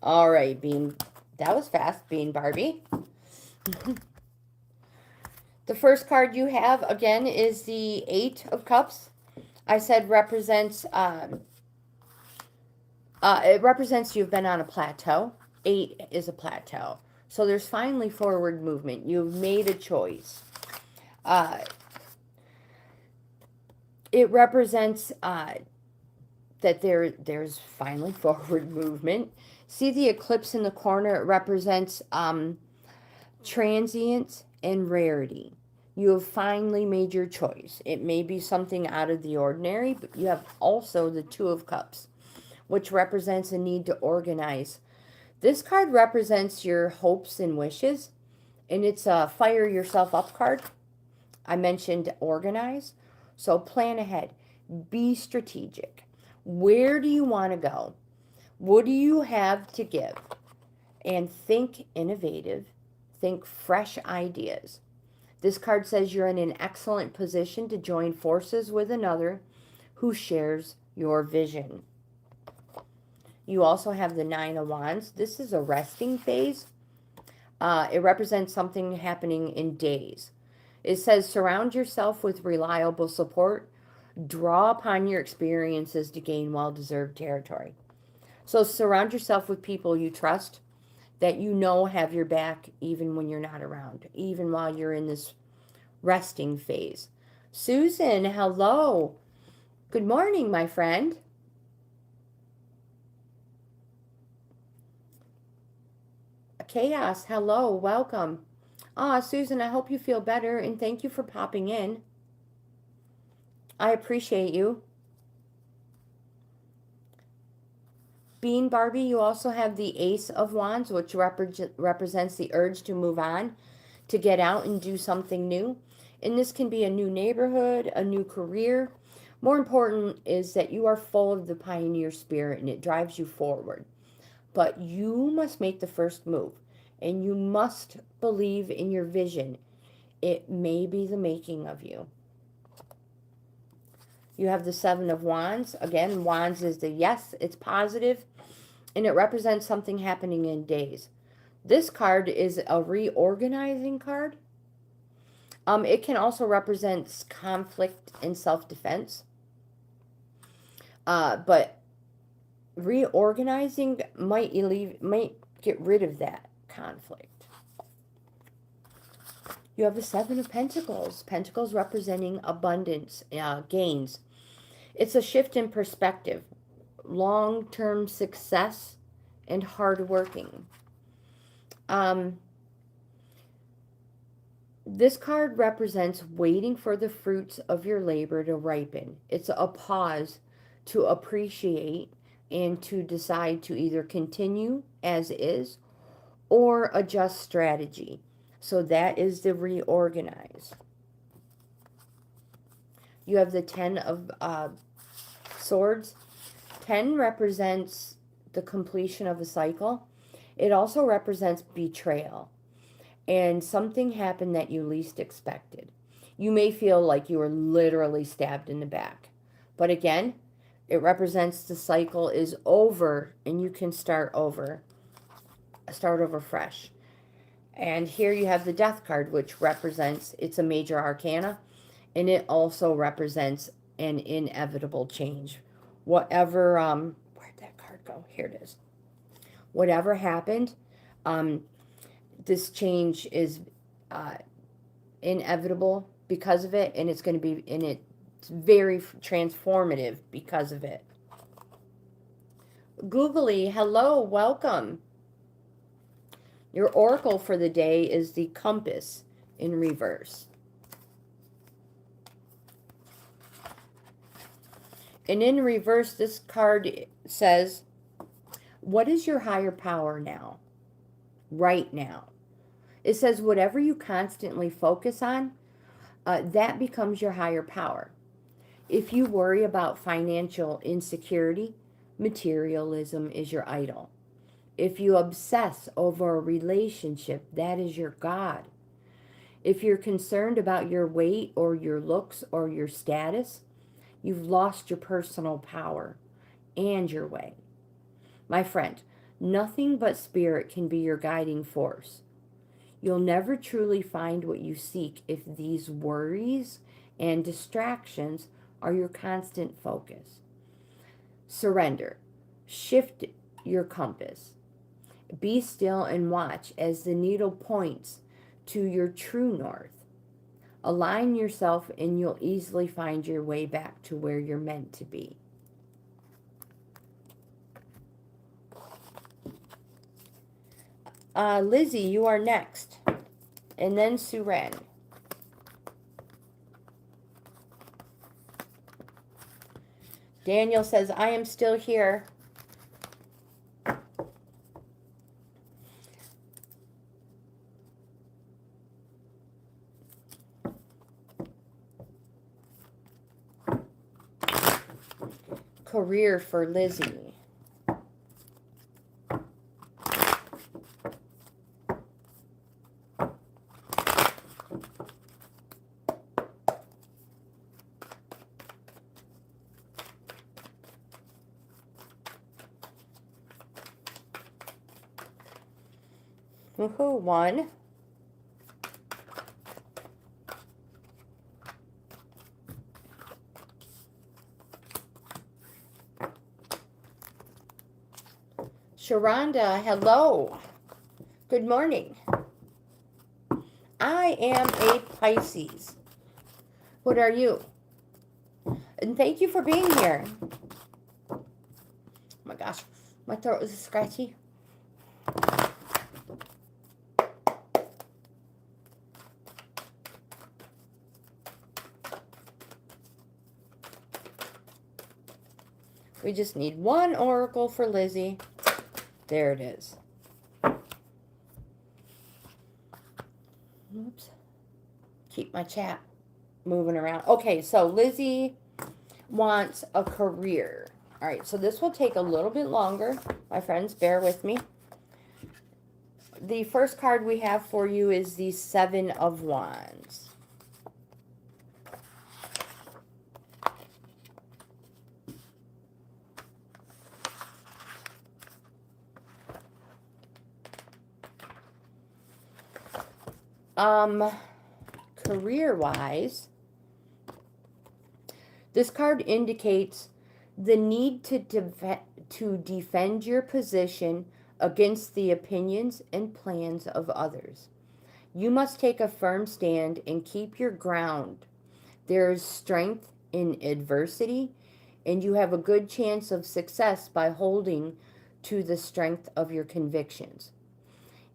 All right, Bean. That was fast, Bean Barbie. The first card you have, again, is the 8 of Cups. I said represents, it represents you've been on a plateau. 8 is a plateau. So there's finally forward movement. You've made a choice. It represents that there's finally forward movement. See the eclipse in the corner? It represents transience and rarity. You have finally made your choice. It may be something out of the ordinary, but you have also the 2 of Cups, which represents a need to organize. This card represents your hopes and wishes, and it's a fire yourself up card. I mentioned organize, so plan ahead. Be strategic. Where do you want to go? What do you have to give? And think innovative. Think fresh ideas. This card says you're in an excellent position to join forces with another who shares your vision. You also have the 9 of Wands. This is a resting phase. It represents something happening in days. It says surround yourself with reliable support. Draw upon your experiences to gain well-deserved territory. So surround yourself with people you trust, that you know have your back even when you're not around, even while you're in this resting phase. Susan, hello. Good morning, my friend. Chaos, hello, welcome. Susan, I hope you feel better, and thank you for popping in. I appreciate you. Bean Barbie, you also have the Ace of Wands, which represents the urge to move on, to get out and do something new. And this can be a new neighborhood, a new career. More important is that you are full of the pioneer spirit and it drives you forward. But you must make the first move, and you must believe in your vision. It may be the making of you. You have the 7 of Wands. Again, Wands is the yes, it's positive, and it represents something happening in days. This card is a reorganizing card. It can also represent conflict and self-defense. But reorganizing might get rid of that conflict. You have the Seven of Pentacles. Pentacles representing abundance, gains. It's a shift in perspective, long-term success, and hard working. This card represents waiting for the fruits of your labor to ripen. It's a pause to appreciate and to decide to either continue as is or adjust strategy. So that is the reorganize. You have the Ten of Swords. 10 represents the completion of a cycle. It also represents betrayal. And something happened that you least expected. You may feel like you were literally stabbed in the back. But again, it represents the cycle is over and you can start over fresh. And here you have the Death card, which represents, it's a major arcana, and it also represents an inevitable change. Whatever, where'd that card go? Here it is. Whatever happened, this change is inevitable because of it, and it's going to be, and it's very transformative because of it. Googly, hello, welcome. Your oracle for the day is the Compass in reverse. And in reverse, this card says, what is your higher power now? Right now. It says whatever you constantly focus on, that becomes your higher power. If you worry about financial insecurity, materialism is your idol. If you obsess over a relationship, that is your God. If you're concerned about your weight or your looks or your status, you've lost your personal power and your way. My friend, nothing but spirit can be your guiding force. You'll never truly find what you seek if these worries and distractions are your constant focus. Surrender. Shift your compass. Be still and watch as the needle points to your true north. Align yourself and you'll easily find your way back to where you're meant to be. Lizzy, you are next. And then Suren. Daniel says, I am still here. Career for Lizzy. Woohoo, one. Shironda, hello. Good morning. I am a Pisces. What are you? And thank you for being here. Oh my gosh, my throat is scratchy. We just need one oracle for Lizzy. There it is. Oops. Keep my chat moving around. Okay, so Lizzy wants a career. All right, so this will take a little bit longer. My friends, bear with me. The first card we have for you is the Seven of Wands. career-wise, this card indicates the need to defend your position against the opinions and plans of others. You must take a firm stand and keep your ground. There is strength in adversity, and you have a good chance of success by holding to the strength of your convictions.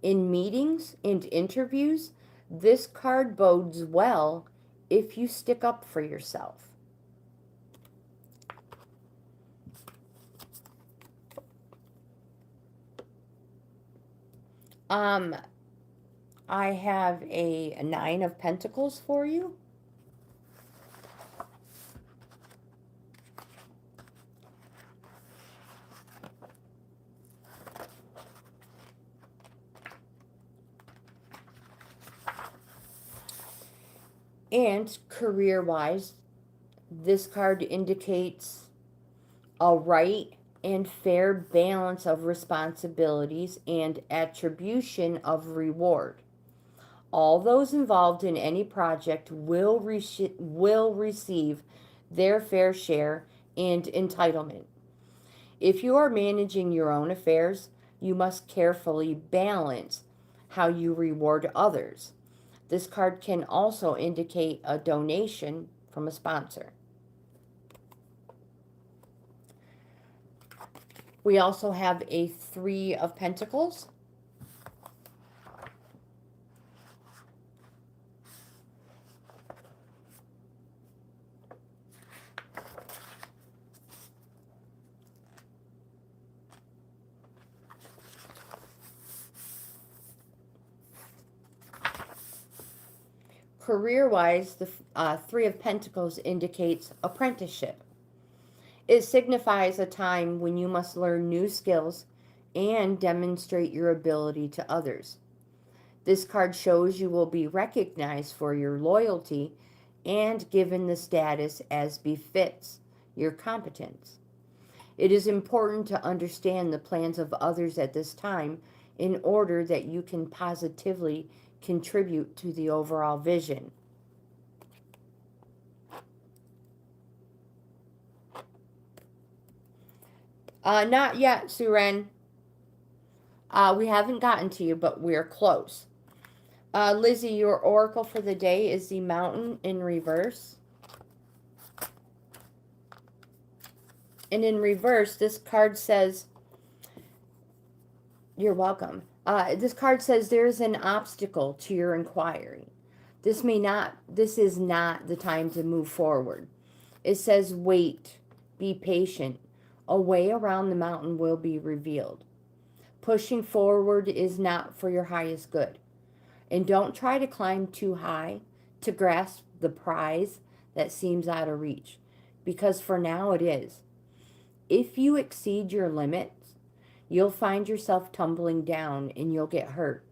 In meetings and interviews, this card bodes well if you stick up for yourself. I have a 9 of Pentacles for you. And career-wise, this card indicates a right and fair balance of responsibilities and attribution of reward. All those involved in any project will receive their fair share and entitlement. If you are managing your own affairs, you must carefully balance how you reward others. This card can also indicate a donation from a sponsor. We also have a 3 of Pentacles. Career-wise, the 3 of Pentacles indicates apprenticeship. It signifies a time when you must learn new skills and demonstrate your ability to others. This card shows you will be recognized for your loyalty and given the status as befits your competence. It is important to understand the plans of others at this time in order that you can positively contribute to the overall vision. Not yet, Suren. We haven't gotten to you, but we're close. Lizzy, your oracle for the day is the Mountain in reverse. And in reverse, this card says, you're welcome. This card says there's an obstacle to your inquiry. This is not the time to move forward. It says wait, be patient. A way around the mountain will be revealed. Pushing forward is not for your highest good. And don't try to climb too high to grasp the prize that seems out of reach, because for now it is. If you exceed your limits, you'll find yourself tumbling down and you'll get hurt.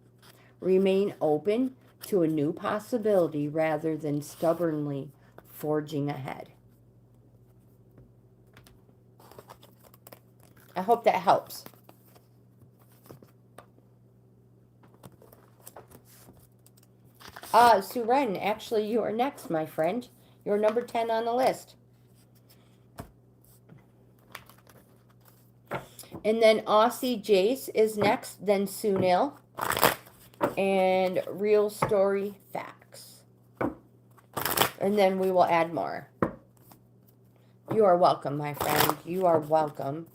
Remain open to a new possibility rather than stubbornly forging ahead. I hope that helps. Suren, actually you are next, my friend. You're number 10 on the list. And then Aussie Jace is next, then Sunnil, and Real Story Facts. And then we will add more. You are welcome, my friend. You are welcome.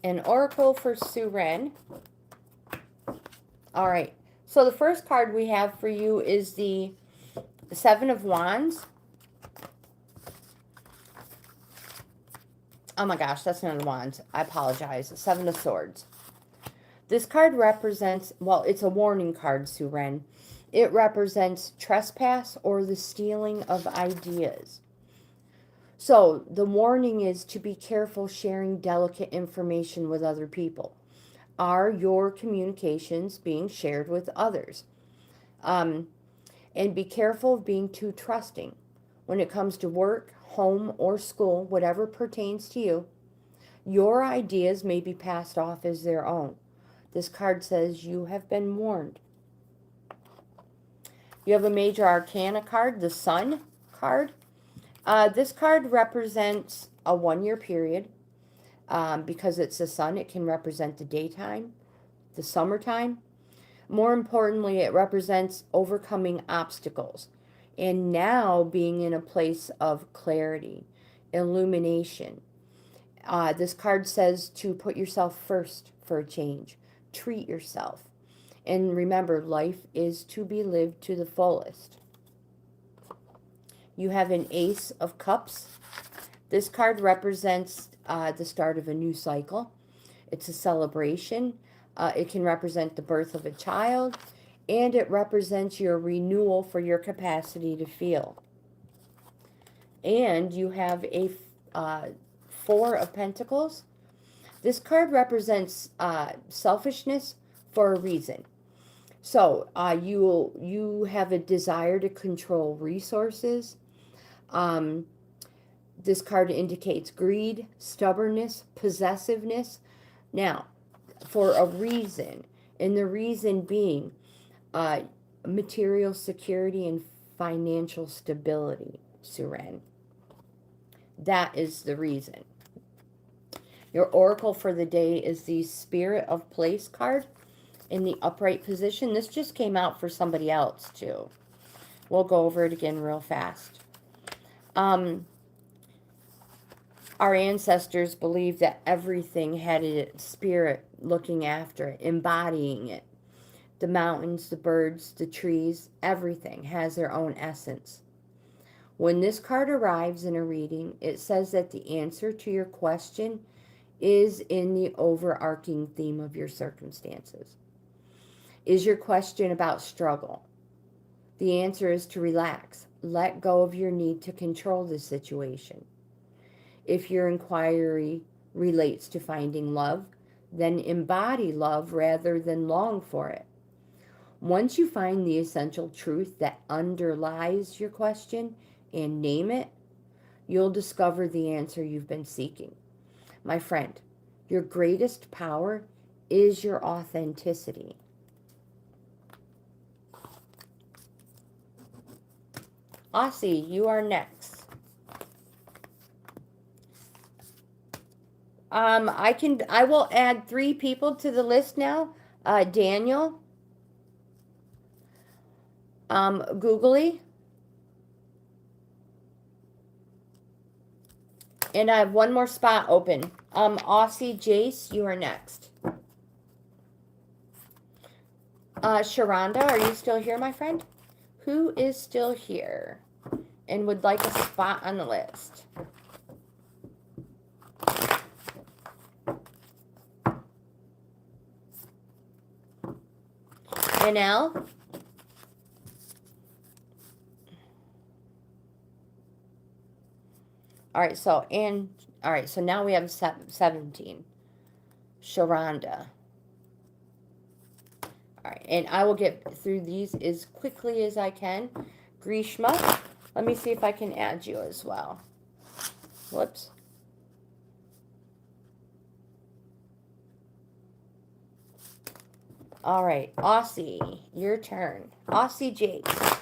An oracle for Suren. All right. So the first card we have for you is the Seven of Wands. Oh my gosh, that's not a Wands. I apologize. Seven of Swords. This card represents, well, it's a warning card, Suren. It represents trespass or the stealing of ideas. So the warning is to be careful sharing delicate information with other people. Are your communications being shared with others? And be careful of being too trusting. When it comes to work, home, or school, whatever pertains to you, your ideas may be passed off as their own. This card says you have been warned. You have a major arcana card, the Sun card. This card represents a 1-year period. Because it's the sun, it can represent the daytime, the summertime. More importantly, it represents overcoming obstacles and now being in a place of clarity, illumination. This card says to put yourself first for a change. Treat yourself. And remember, life is to be lived to the fullest. You have an Ace of Cups. This card represents the start of a new cycle. It's a celebration. It can represent the birth of a child, and it represents your renewal for your capacity to feel. And you have a Four of Pentacles. This card represents selfishness for a reason. So you have a desire to control resources. This card indicates greed, stubbornness, possessiveness. Now, for a reason, and the reason being material security and financial stability, Suren. That is the reason. Your oracle for the day is the Spirit of Place card in the upright position. This just came out for somebody else, too. We'll go over it again real fast. Our ancestors believed that everything had a spirit looking after it, embodying it. The mountains, the birds, the trees, everything has their own essence. When this card arrives in a reading, it says that the answer to your question is in the overarching theme of your circumstances. Is your question about struggle? The answer is to relax. Let go of your need to control the situation. If your inquiry relates to finding love, then embody love rather than long for it. Once you find the essential truth that underlies your question and name it, you'll discover the answer you've been seeking. My friend, your greatest power is your authenticity. Aussie, you are next. I will add 3 people to the list now. Daniel, Googly, and I have one more spot open. Aussie, Jace, you are next. Shironda, are you still here, my friend? Who is still here and would like a spot on the list? Enel? Alright, so now we have 17. Shironda. Alright, and I will get through these as quickly as I can. Grishma, let me see if I can add you as well. Whoops. Alright, Aussie, your turn. Aussie Jace.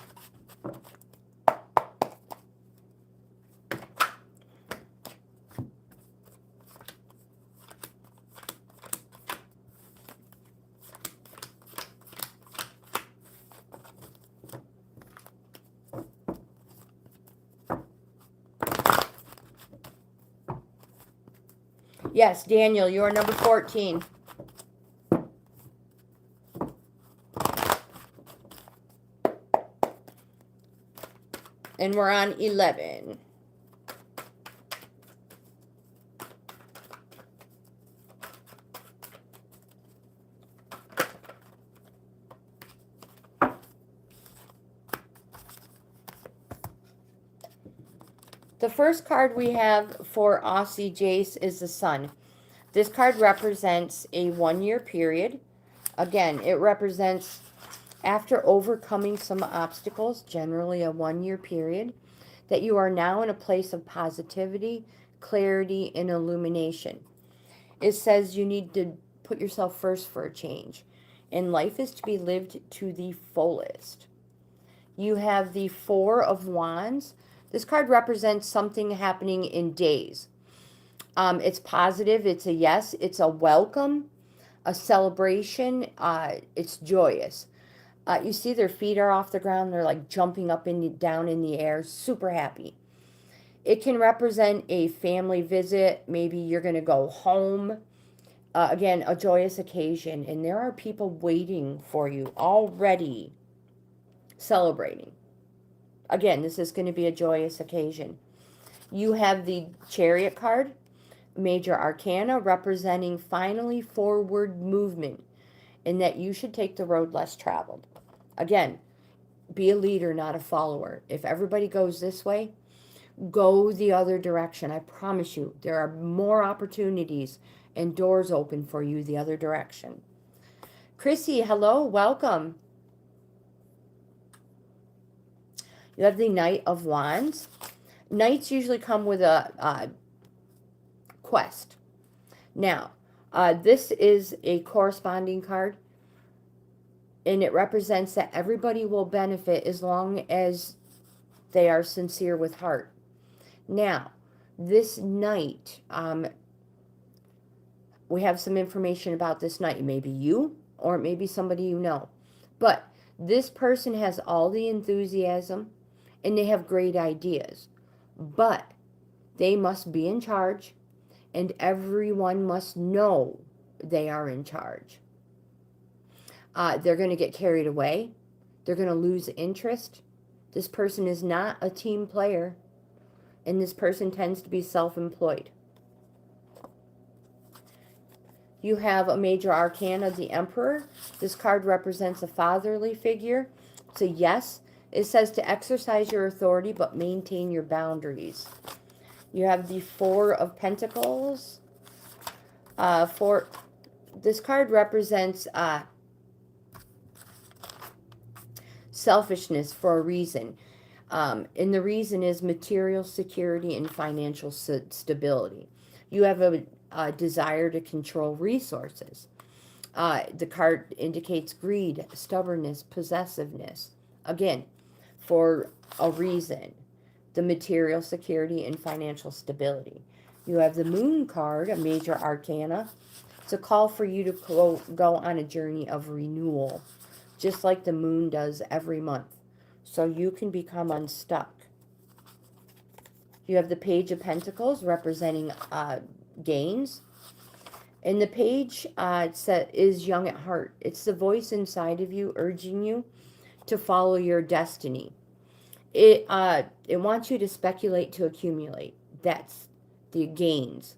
Yes, Daniel, you are number 14. And we're on 11. The first card we have for Aussie Jace is the Sun. This card represents a 1-year period. Again, it represents after overcoming some obstacles, generally a 1-year period, that you are now in a place of positivity, clarity, and illumination. It says you need to put yourself first for a change. And life is to be lived to the fullest. You have the Four of Wands. This card represents something happening in days. It's positive. It's a yes. It's a welcome, a celebration. It's joyous. You see their feet are off the ground. They're like jumping up and down in the air. Super happy. It can represent a family visit. Maybe you're going to go home. Again, a joyous occasion. And there are people waiting for you already, celebrating. Again, this is going to be a joyous occasion. You have the Chariot card, Major Arcana, representing finally forward movement, and that you should take the road less traveled. Again, be a leader, not a follower. If everybody goes this way, go the other direction. I promise you, there are more opportunities and doors open for you the other direction. Chrissy, hello, welcome. You have the Knight of Wands. Knights usually come with a quest. Now, this is a corresponding card, and it represents that everybody will benefit as long as they are sincere with heart. Now, this knight, we have some information about this knight. It may be you, or it may be somebody you know. But this person has all the enthusiasm, and they have great ideas. But they must be in charge, and everyone must know they are in charge. They're going to get carried away. They're going to lose interest. This person is not a team player, and this person tends to be self-employed. You have a Major Arcana, the Emperor. This card represents a fatherly figure. So yes, it says to exercise your authority, but maintain your boundaries. You have the Four of Pentacles. This card represents selfishness for a reason. And the reason is material security and financial stability. You have a desire to control resources. The card indicates greed, stubbornness, possessiveness. Again, for a reason. The material security and financial stability. You have the Moon card, a Major Arcana. It's a call for you to go on a journey of renewal, just like the moon does every month, so you can become unstuck. You have the Page of Pentacles, representing gains. And the page is young at heart. It's the voice inside of you urging you to follow your destiny. It wants you to speculate to accumulate. That's the gains.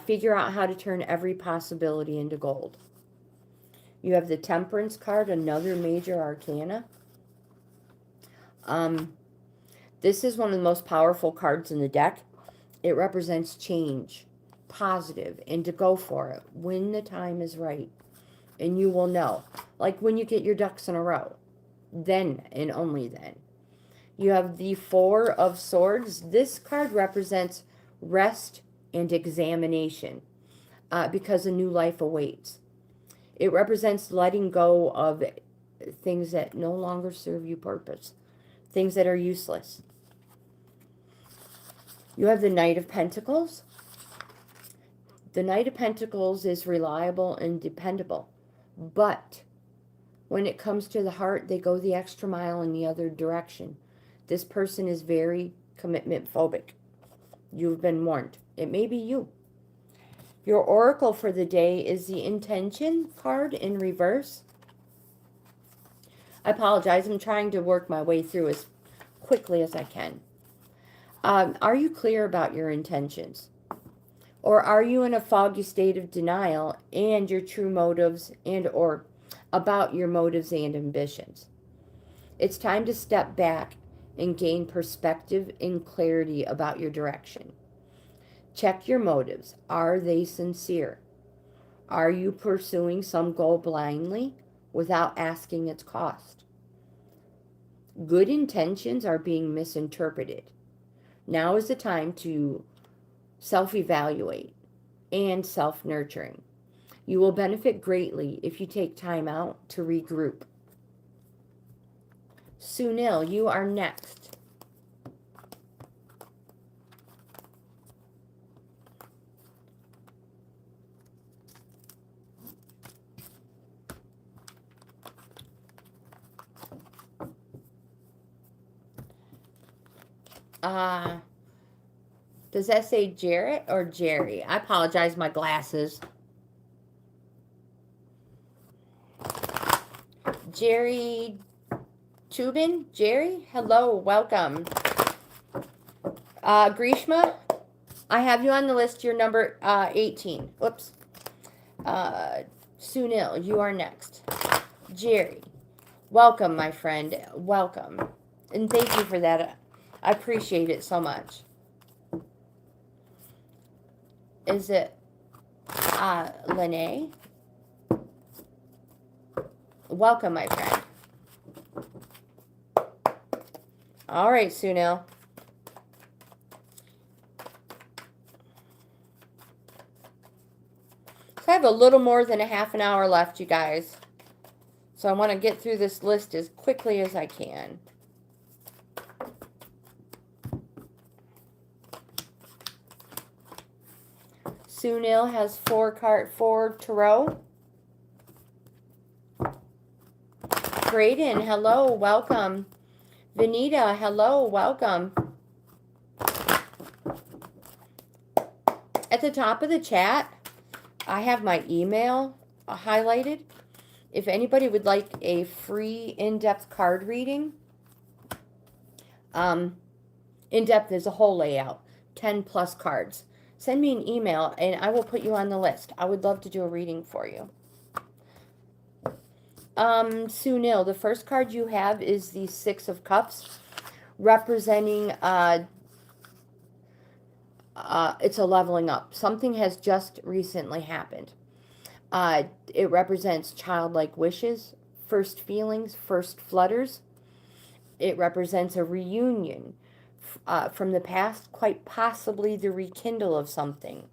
Figure out how to turn every possibility into gold. You have the Temperance card, another Major Arcana. This is one of the most powerful cards in the deck. It represents change, positive, and to go for it when the time is right. And you will know. Like when you get your ducks in a row. Then and only then. You have the Four of Swords. This card represents rest and examination because a new life awaits. It represents letting go of things that no longer serve you purpose, things that are useless. You have the Knight of Pentacles. The Knight of Pentacles is reliable and dependable, but when it comes to the heart, they go the extra mile in the other direction. This person is very commitment phobic. You've been warned. It may be you. Your oracle for the day is the Intention card in reverse. I apologize. I'm trying to work my way through as quickly as I can. Are you clear about your intentions? Or are you in a foggy state of denial and your true motives or about your motives and ambitions? It's time to step back and gain perspective and clarity about your direction. Check your motives. Are they sincere? Are you pursuing some goal blindly without asking its cost? Good intentions are being misinterpreted. Now is the time to self-evaluate and self-nurturing. You will benefit greatly if you take time out to regroup. Sunnil, you are next. Does that say Jarrett or Jerry? I apologize, my glasses. Jerry Chubin? Jerry? Hello, welcome. Grishma, I have you on the list. You're number 18. Oops. Sunnil, you are next. Jerry, welcome, my friend. Welcome. And thank you for that. I appreciate it so much. Is it Lene? Welcome, my friend. All right, Sunnil. So I have a little more than a half an hour left, you guys. So I want to get through this list as quickly as I can. Sunnil has four tarot. Braden, hello, welcome. Vanita, hello, welcome. At the top of the chat, I have my email highlighted. If anybody would like a free in-depth card reading, in-depth is a whole layout, 10 plus cards. Send me an email and I will put you on the list. I would love to do a reading for you. Sunnil, the first card you have is the Six of Cups, representing, it's a leveling up. Something has just recently happened. It represents childlike wishes, first feelings, first flutters. It represents a reunion from the past, quite possibly the rekindle of something.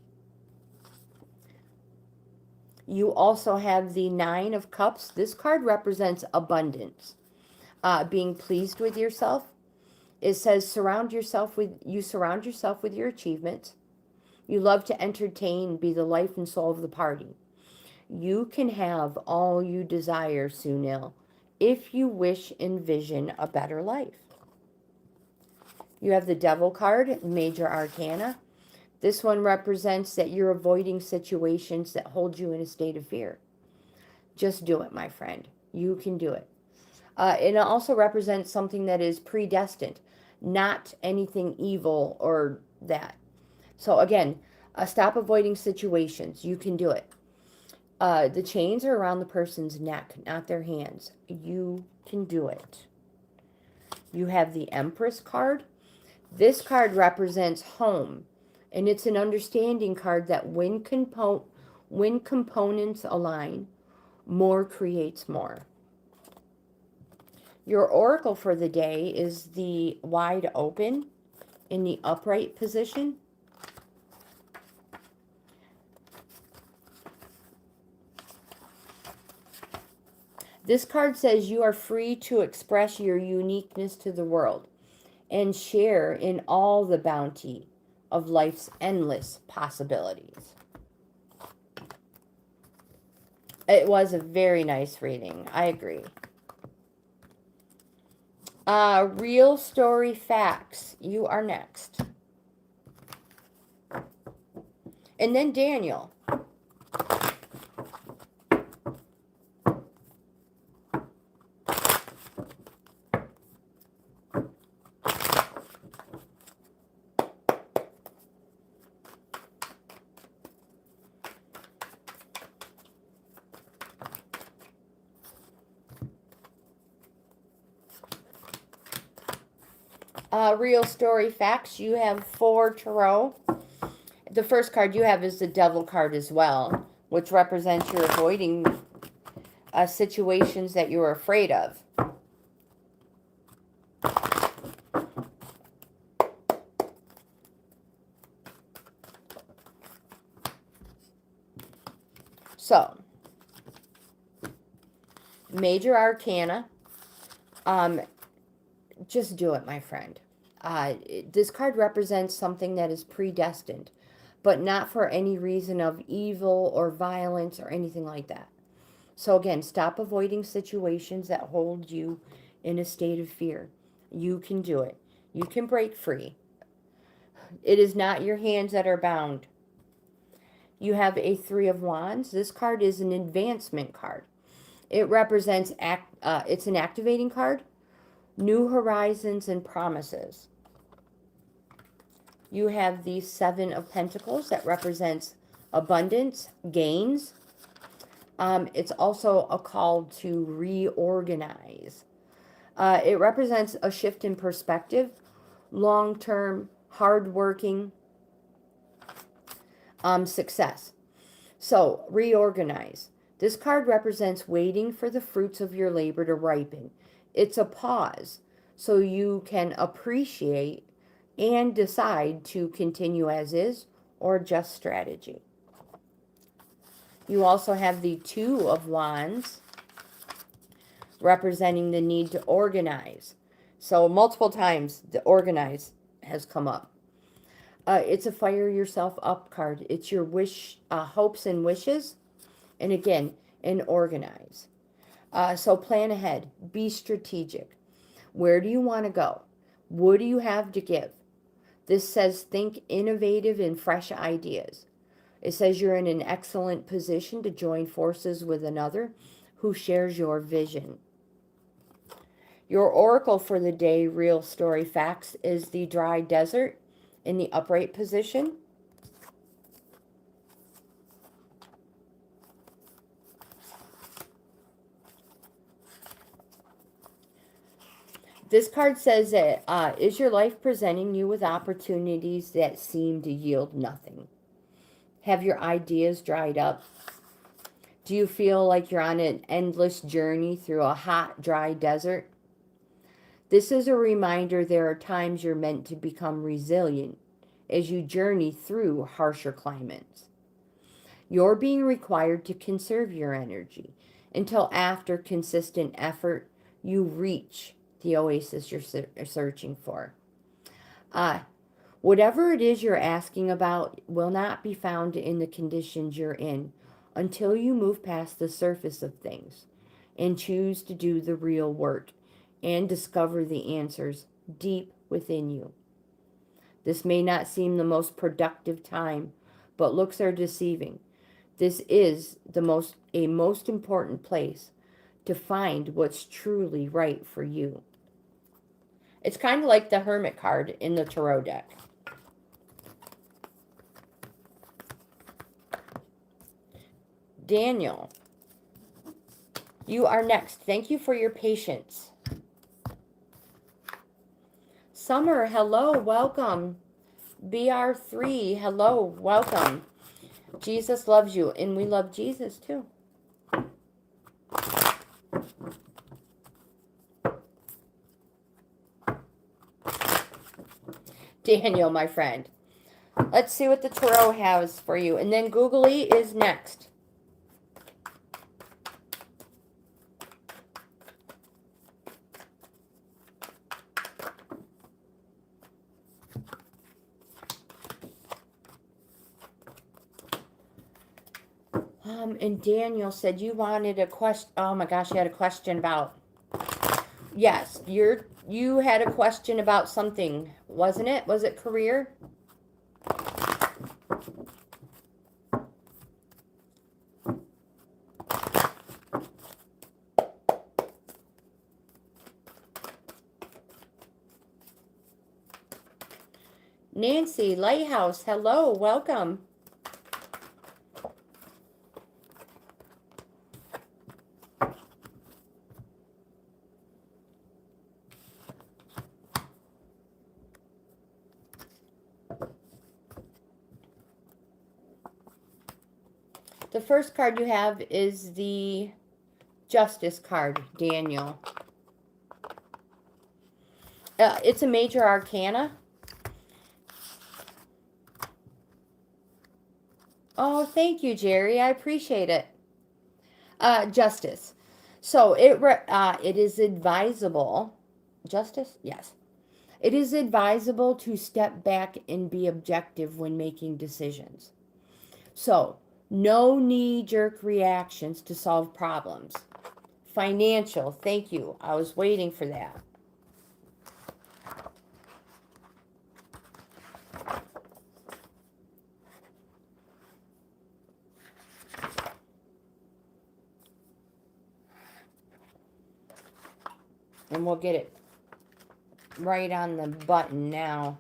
You also have the Nine of Cups. This card represents abundance, being pleased with yourself. It says surround yourself with your achievements. You love to entertain, be the life and soul of the party. You can have all you desire, Sunnil, if you wish, envision a better life. You have the Devil card, Major Arcana. This one represents that you're avoiding situations that hold you in a state of fear. Just do it, my friend. You can do it. It also represents something that is predestined, not anything evil or that. So again, stop avoiding situations. You can do it. The chains are around the person's neck, not their hands. You can do it. You have the Empress card. This card represents home, and it's an understanding card that when components align, more creates more. Your oracle for the day is the Wide Open in the upright position. This card says you are free to express your uniqueness to the world and share in all the bounty of life's endless possibilities. It was a very nice reading. I agree. Real Story Facts. You are next. And then Daniel. Real story facts. You have 4 tarot. The first card you have is the Devil card as well, which represents you're avoiding situations that you're afraid of. So, Major Arcana. Just do it, my friend. This card represents something that is predestined, but not for any reason of evil or violence or anything like that. So again, stop avoiding situations that hold you in a state of fear. You can do it. You can break free. It is not your hands that are bound. You have a 3 of Wands. This card is an advancement card. It represents, it's an activating card, new horizons and promises. You have the 7 of Pentacles that represents abundance, gains. It's also a call to reorganize. It represents a shift in perspective, long-term, hard-working success. So, reorganize. This card represents waiting for the fruits of your labor to ripen. It's a pause so you can appreciate and decide to continue as is or adjust strategy. You also have the 2 of Wands representing the need to organize. So multiple times the organize has come up. It's a fire yourself up card. It's your wish, hopes and wishes. And again, an organize. So plan ahead. Be strategic. Where do you want to go? What do you have to give? This says think innovative and fresh ideas. It says you're in an excellent position to join forces with another who shares your vision. Your oracle for the day, real story facts, is the dry desert in the upright position. This card says that is your life presenting you with opportunities that seem to yield nothing? Have your ideas dried up? Do you feel like you're on an endless journey through a hot, dry desert? This is a reminder there are times you're meant to become resilient as you journey through harsher climates. You're being required to conserve your energy until after consistent effort you reach the oasis you're searching for. Whatever it is you're asking about will not be found in the conditions you're in until you move past the surface of things and choose to do the real work and discover the answers deep within you. This may not seem the most productive time, but looks are deceiving. This is a most important place to find what's truly right for you. It's kind of like the Hermit card in the Tarot deck. Daniel, you are next. Thank you for your patience. Summer, hello, welcome. BR3, hello, welcome. Jesus loves you, and we love Jesus too. Daniel, my friend. Let's see what the Tarot has for you. And then Googly is next. And Daniel said you wanted a question. Oh my gosh, you had a question about. Yes, you had a question about something, wasn't it? Was it career? Nancy Lighthouse, hello, welcome. The first card you have is the Justice card, Daniel. It's a major arcana. Oh, thank you, Jerry. I appreciate it. Justice. So it is advisable. Justice? Yes. It is advisable to step back and be objective when making decisions. So, no knee-jerk reactions to solve problems. Financial, thank you. I was waiting for that. And we'll get it right on the button now.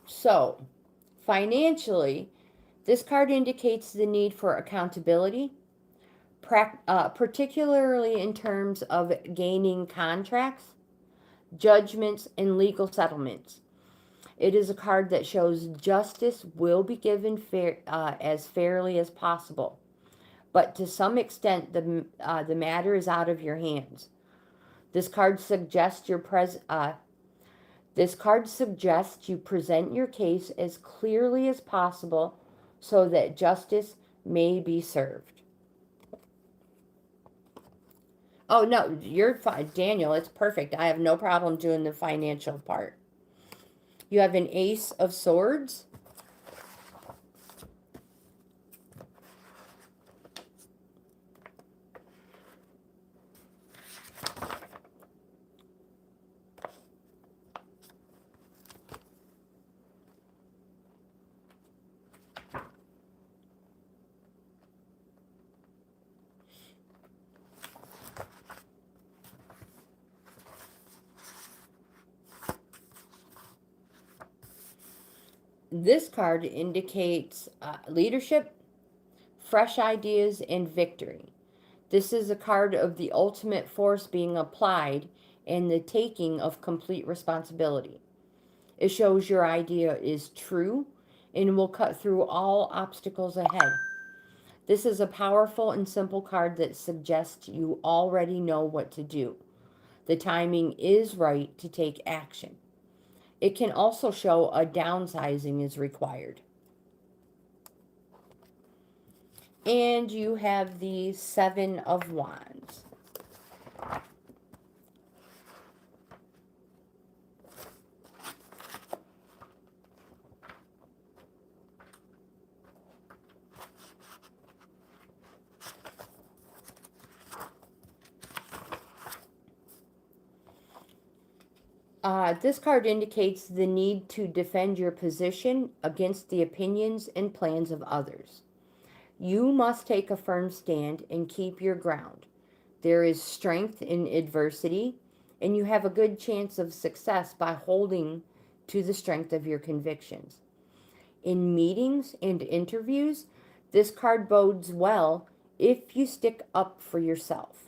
So, financially, this card indicates the need for accountability, particularly in terms of gaining contracts, judgments, and legal settlements. It is a card that shows justice will be given as fairly as possible, but to some extent, the matter is out of your hands. This card suggests you present your case as clearly as possible so that justice may be served. Oh, no, you're fine, Daniel. It's perfect. I have no problem doing the financial part. You have an Ace of Swords. This card indicates leadership, fresh ideas, and victory. This is a card of the ultimate force being applied and the taking of complete responsibility. It shows your idea is true and will cut through all obstacles ahead. This is a powerful and simple card that suggests you already know what to do. The timing is right to take action. It can also show a downsizing is required. And you have the Seven of Wands. This card indicates the need to defend your position against the opinions and plans of others. You must take a firm stand and keep your ground. There is strength in adversity, and you have a good chance of success by holding to the strength of your convictions. In meetings and interviews, this card bodes well if you stick up for yourself.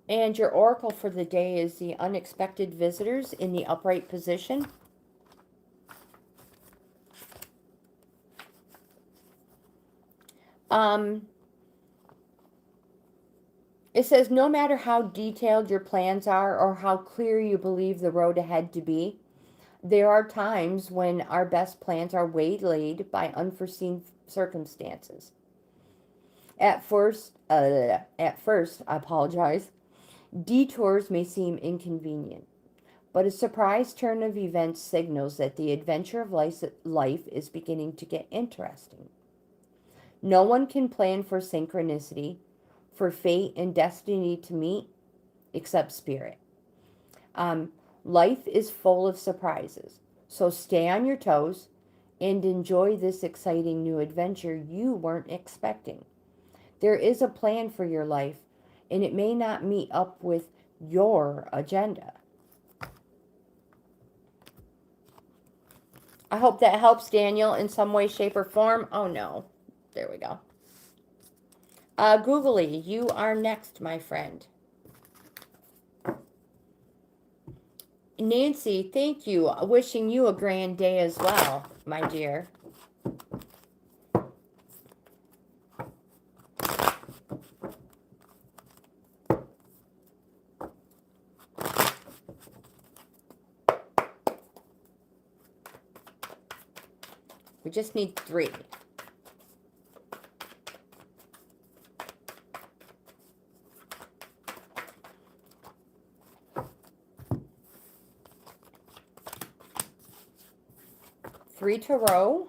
And your oracle for the day is the unexpected visitors in the upright position. It says, no matter how detailed your plans are or how clear you believe the road ahead to be, there are times when our best plans are waylaid by unforeseen circumstances. At first, I apologize, detours may seem inconvenient, but a surprise turn of events signals that the adventure of life is beginning to get interesting. No one can plan for synchronicity, for fate and destiny to meet, except spirit. Life is full of surprises, so stay on your toes and enjoy this exciting new adventure you weren't expecting. There is a plan for your life, and it may not meet up with your agenda. I hope that helps, Daniel, in some way, shape, or form. Oh, no. There we go. Googly, you are next, my friend. Nancy, thank you. Wishing you a grand day as well, my dear. We just need 3. Three to row.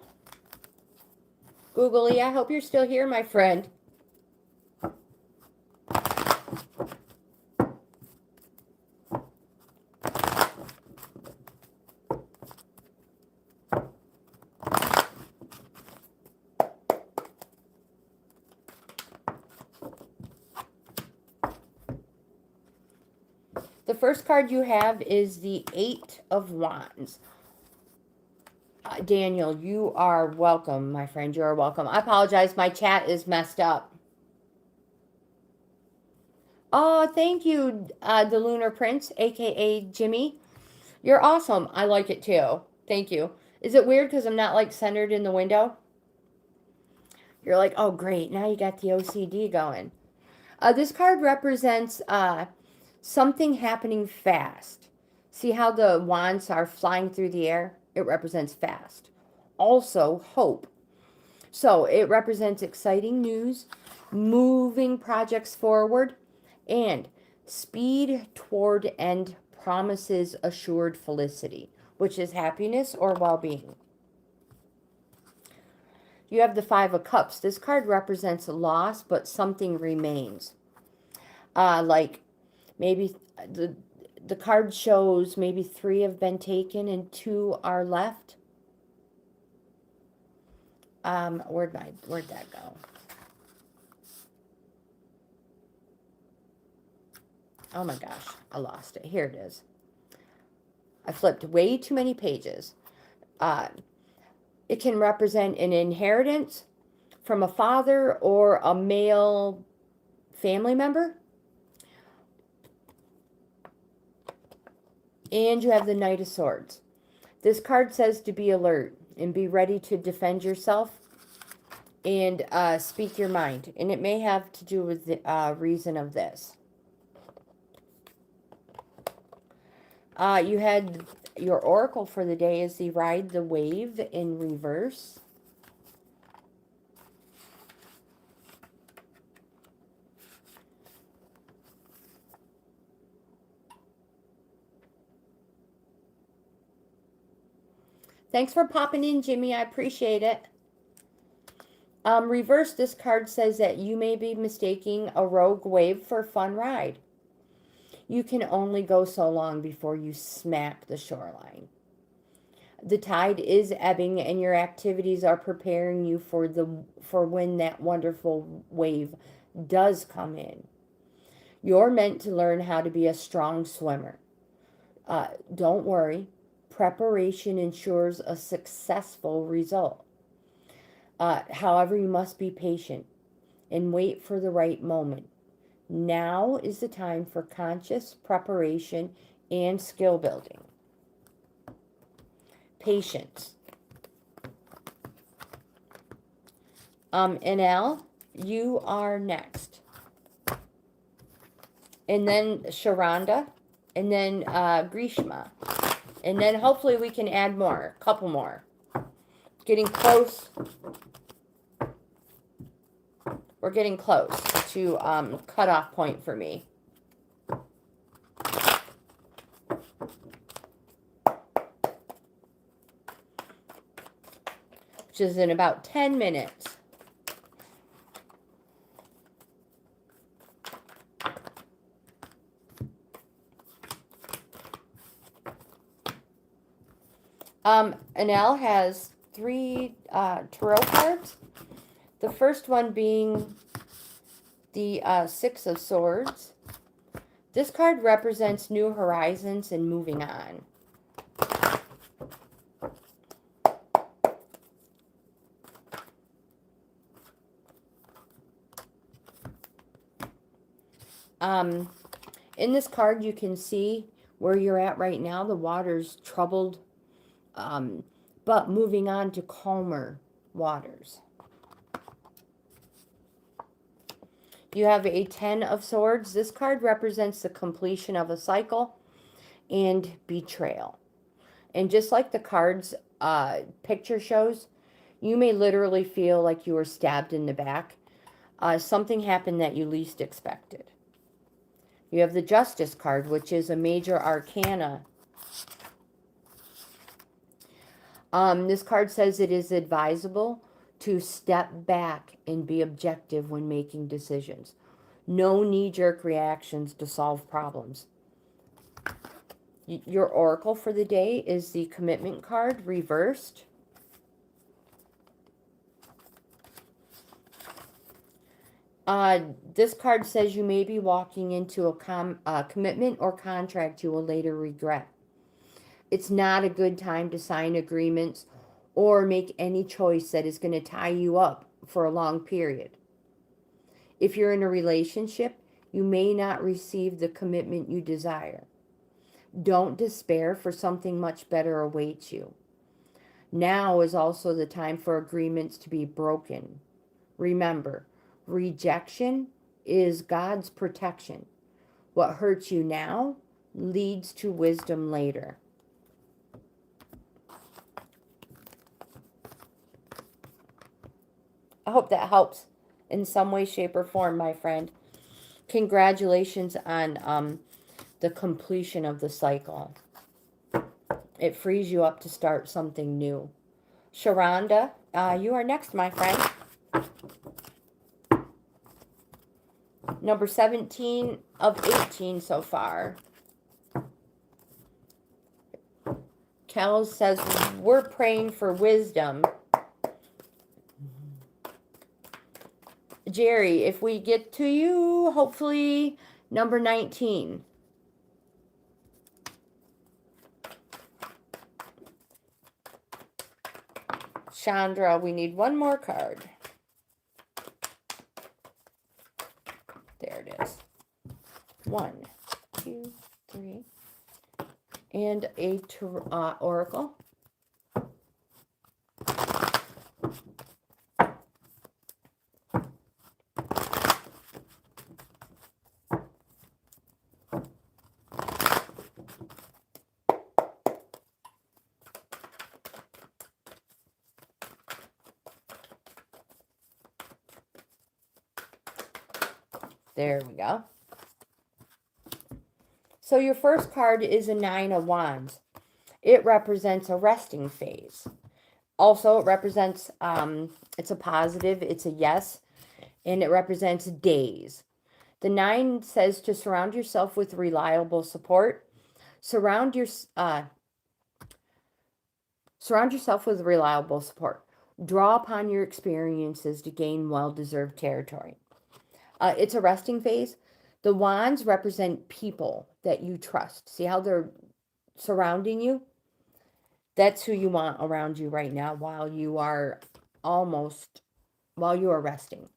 Googly, I hope you're still here, my friend. The first card you have is the 8 of Wands. Daniel, you are welcome, my friend. You are welcome. I apologize. My chat is messed up. Oh, thank you, the Lunar Prince, a.k.a. Jimmy. You're awesome. I like it, too. Thank you. Is it weird because I'm not, like, centered in the window? You're like, oh, great. Now you got the OCD going. This card represents something happening fast. See how the wands are flying through the air? It represents fast. Also, hope. So it represents exciting news, moving projects forward, and speed toward end promises assured felicity, which is happiness or well-being. You have the 5 of Cups. This card represents loss, but something remains. Like maybe the card shows maybe 3 have been taken and 2 are left. Where'd that go? Oh my gosh, I lost it. Here it is. I flipped way too many pages. It can represent an inheritance from a father or a male family member. And you have the Knight of Swords. This card says to be alert and be ready to defend yourself and speak your mind. And it may have to do with the reason of this. You had your oracle for the day is the Ride the Wave in reverse. Thanks for popping in, Jimmy. I appreciate it. Reverse, this card says that you may be mistaking a rogue wave for a fun ride. You can only go so long before you smack the shoreline. The tide is ebbing and your activities are preparing you for when that wonderful wave does come in. You're meant to learn how to be a strong swimmer. Don't worry. Preparation ensures a successful result. However, you must be patient and wait for the right moment. Now is the time for conscious preparation and skill building. Patience. Enel, you are next. And then Shironda, and then Grishma. And then hopefully we can add more, a couple more. Getting close. We're getting close to cutoff point for me. Which is in about 10 minutes. Enel has 3 tarot cards. The first one being the 6 of Swords. This card represents new horizons and moving on. In this card, you can see where you're at right now. The water's troubled, but moving on to calmer waters. You have a 10 of Swords. This card represents the completion of a cycle and betrayal. And just like the card's picture shows, you may literally feel like you were stabbed in the back. Something happened that you least expected. You have the Justice card, which is a major arcana. This card says it is advisable to step back and be objective when making decisions. No knee-jerk reactions to solve problems. Your oracle for the day is the Commitment card, reversed. This card says you may be walking into a commitment or contract you will later regret. It's not a good time to sign agreements or make any choice that is going to tie you up for a long period. If you're in a relationship, you may not receive the commitment you desire. Don't despair, for something much better awaits you. Now is also the time for agreements to be broken. Remember, rejection is God's protection. What hurts you now leads to wisdom later. I hope that helps in some way, shape, or form, my friend. Congratulations on the completion of the cycle. It frees you up to start something new. Shironda, you are next, my friend. Number 17 of 18 so far. Cal says, we're praying for wisdom. Jerry, if we get to you, hopefully number 19. Chandra, we need one more card. There it is. 1, 2, 3. And a oracle. There we go. So your first card is a 9 of Wands. It represents a resting phase. Also, it represents, it's a positive, it's a yes, and it represents days. The 9 says to surround yourself with reliable support. Surround yourself with reliable support. Draw upon your experiences to gain well-deserved territory. It's a resting phase. The wands represent people that you trust. See how they're surrounding you? That's who you want around you right now while you are resting.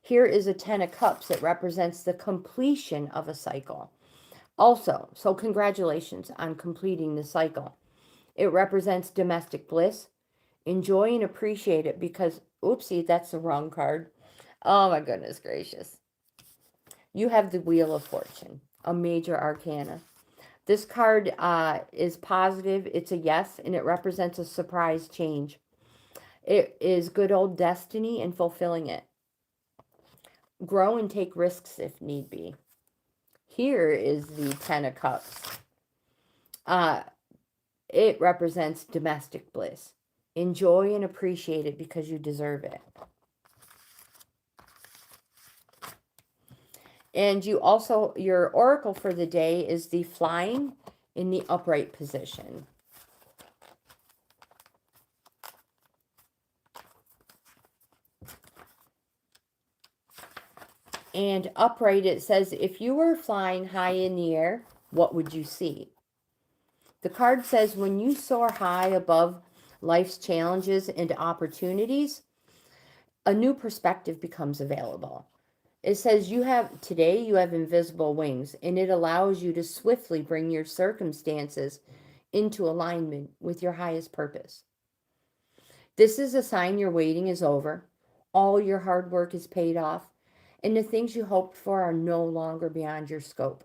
Here is a 10 of Cups. It represents the completion of a cycle. Also, so congratulations on completing the cycle. It represents domestic bliss. Enjoy and appreciate it because, oopsie, that's the wrong card. Oh my goodness gracious. You have the Wheel of Fortune, a major arcana. This card is positive. It's a yes, and it represents a surprise change. It is good old destiny and fulfilling it. Grow and take risks if need be. Here is the 10 of Cups. It represents domestic bliss. Enjoy and appreciate it because you deserve it. And you also, your oracle for the day is the Flying in the upright position. And upright, it says, if you were flying high in the air, what would you see? The card says, when you soar high above life's challenges and opportunities, a new perspective becomes available. It says today you have invisible wings, and it allows you to swiftly bring your circumstances into alignment with your highest purpose. This is a sign your waiting is over, all your hard work is paid off, and the things you hoped for are no longer beyond your scope.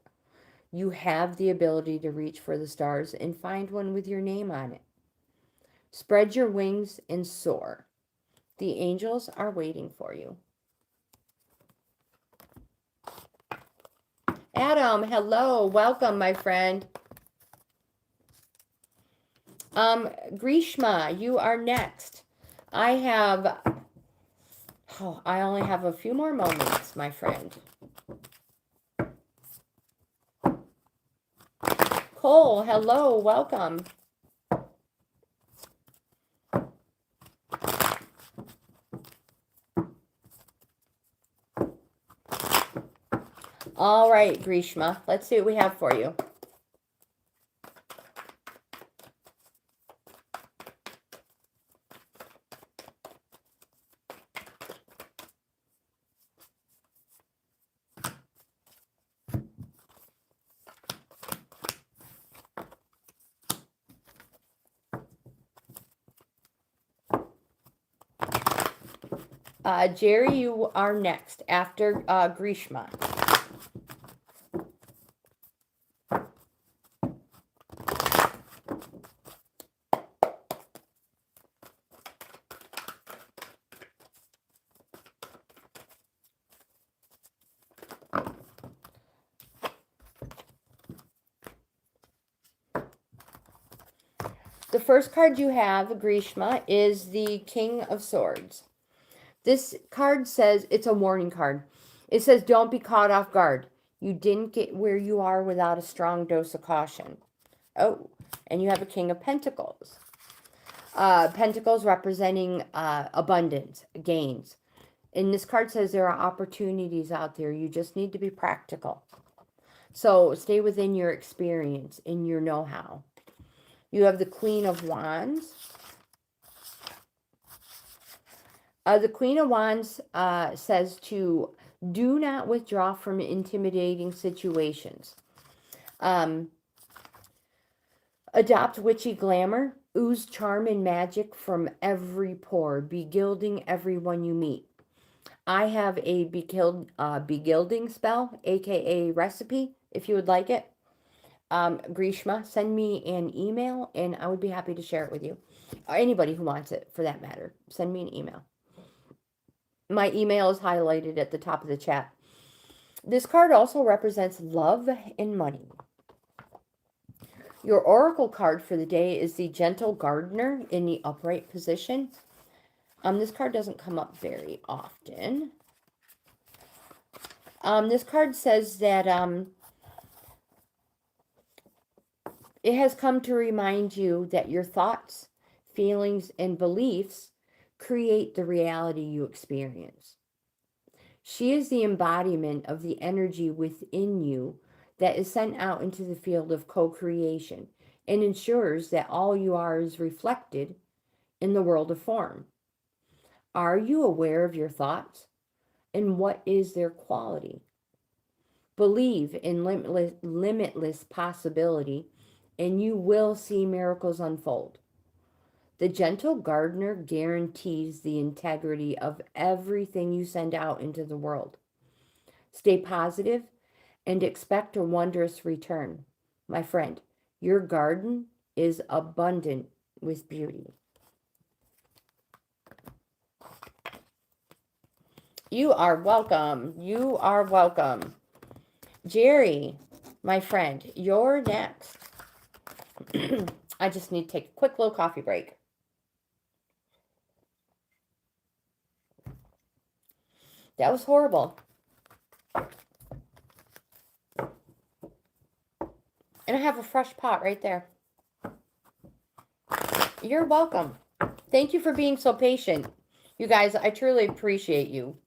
You have the ability to reach for the stars and find one with your name on it. Spread your wings and soar. The angels are waiting for you. Adam, hello. Welcome, my friend. Grishma, you are next. I only have a few more moments, my friend. Cole, hello. Welcome. All right, Grishma, let's see what we have for you. Jerry, you are next after Grishma. The first card you have, Grishma, is the King of Swords. This card says, it's a warning card. It says, don't be caught off guard. You didn't get where you are without a strong dose of caution. Oh, and you have a King of Pentacles. Pentacles representing abundance, gains. And this card says there are opportunities out there. You just need to be practical. So stay within your experience and your know-how. You have the Queen of Wands. The Queen of Wands says to do not withdraw from intimidating situations. Adopt witchy glamour. Ooze charm and magic from every pore. Be gilding everyone you meet. I have a begilding spell, aka recipe, if you would like it. Grishma, send me an email and I would be happy to share it with you. Or anybody who wants it, for that matter. Send me an email. My email is highlighted at the top of the chat. This card also represents love and money. Your oracle card for the day is the Gentle Gardener in the upright position. This card doesn't come up very often. This card says that it has come to remind you that your thoughts, feelings, and beliefs create the reality you experience. She is the embodiment of the energy within you that is sent out into the field of co-creation and ensures that all you are is reflected in the world of form. Are you aware of your thoughts and what is their quality? Believe in limitless possibility and you will see miracles unfold. The Gentle Gardener guarantees the integrity of everything you send out into the world. Stay positive and expect a wondrous return. My friend, your garden is abundant with beauty. You are welcome. You are welcome. Jerry, my friend, you're next. I just need to take a quick little coffee break. That was horrible. And I have a fresh pot right there. You're welcome. Thank you for being so patient. You guys, I truly appreciate you.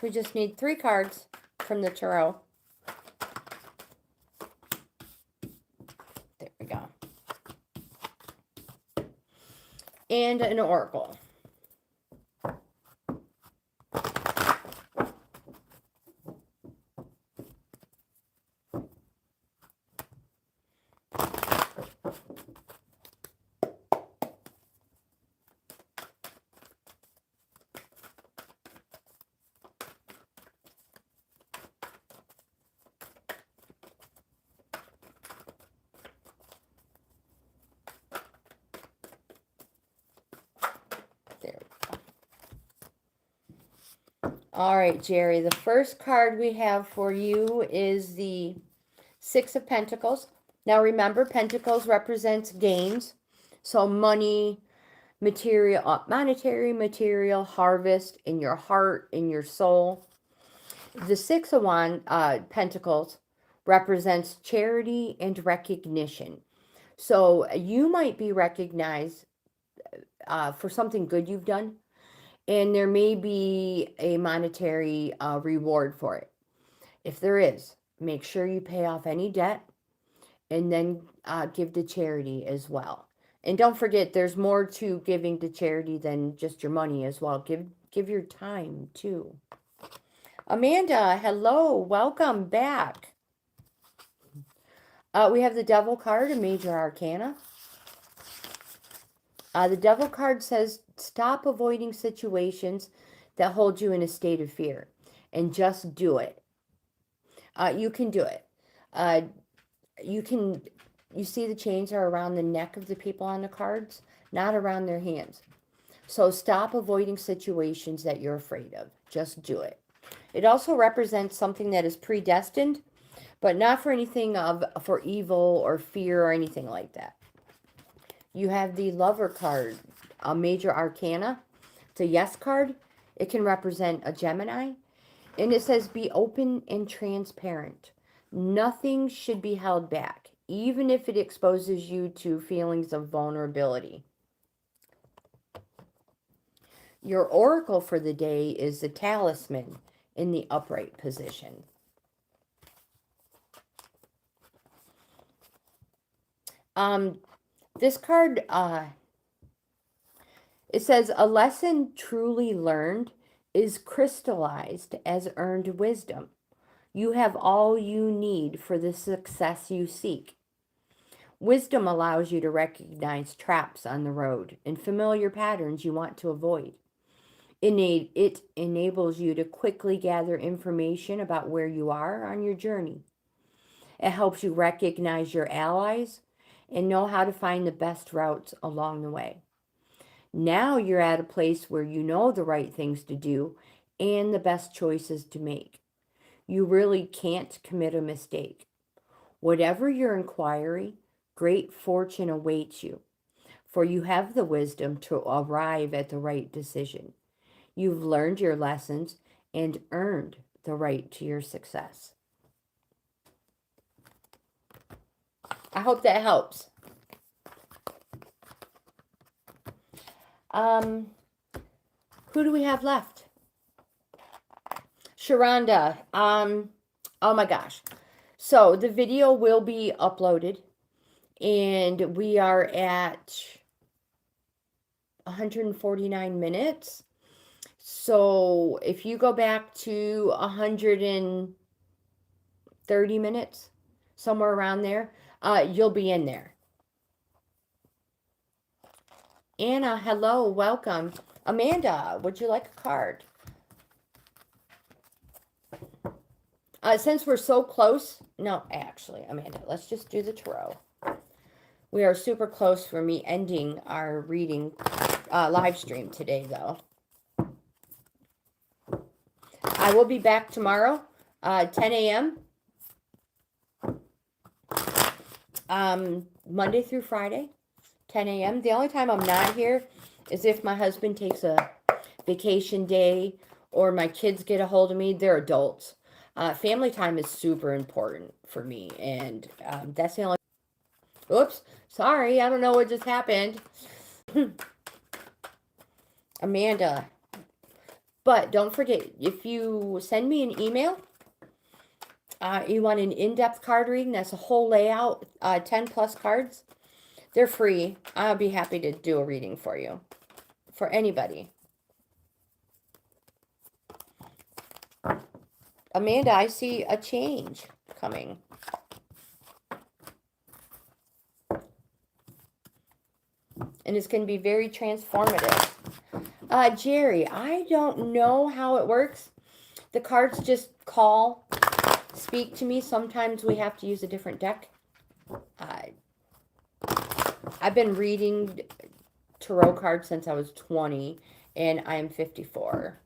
We just need 3 cards from the tarot. There we go. And an oracle. All right, Jerry, the first card we have for you is the 6 of Pentacles. Now remember, Pentacles represents gains. So money, material, monetary material, harvest in your heart, in your soul. The 6 of Pentacles represents charity and recognition. So you might be recognized for something good you've done. And there may be a monetary reward for it. If there is, make sure you pay off any debt and then give to charity as well. And don't forget, there's more to giving to charity than just your money as well. Give your time too. Amanda, hello, welcome back. We have the Devil card, a major arcana. The Devil card says, stop avoiding situations that hold you in a state of fear and just do it. You can do it. You see the chains are around the neck of the people on the cards, not around their hands. So stop avoiding situations that you're afraid of. Just do it. It also represents something that is predestined, but not for anything for evil or fear or anything like that. You have the Lover card, a major arcana. It's a yes card. It can represent a Gemini. And it says, be open and transparent. Nothing should be held back, even if it exposes you to feelings of vulnerability. Your oracle for the day is the Talisman in the upright position. This card, it says, a lesson truly learned is crystallized as earned wisdom. You have all you need for the success you seek. Wisdom allows you to recognize traps on the road and familiar patterns you want to avoid. It enables you to quickly gather information about where you are on your journey. It helps you recognize your allies and know how to find the best routes along the way. Now you're at a place where you know the right things to do and the best choices to make. You really can't commit a mistake. Whatever your inquiry, great fortune awaits you, for you have the wisdom to arrive at the right decision. You've learned your lessons and earned the right to your success. I hope that helps. Who do we have left? Shironda. Oh my gosh. So the video will be uploaded, and we are at 149 minutes. So if you go back to 130 minutes, somewhere around there, you'll be in there. Anna, hello, welcome. Amanda, would you like a card? Since we're so close, no, actually, Amanda, let's just do the tarot. We are super close for me ending our reading live stream today, though. I will be back tomorrow, 10 a.m. Monday through Friday, 10 a.m. The only time I'm not here is if my husband takes a vacation day or my kids get a hold of me. They're adults. Family time is super important for me, and that's the only... Oops, sorry, I don't know what just happened. Amanda, But don't forget, if you send me an email, you want an in-depth card reading, that's a whole layout, 10 plus cards. They're free. I'll be happy to do a reading for you. For anybody. Amanda, I see a change coming. And it's going to be very transformative. Jerry, I don't know how it works. The cards just call, speak to me. Sometimes we have to use a different deck. I've been reading tarot cards since I was 20, and I'm 54.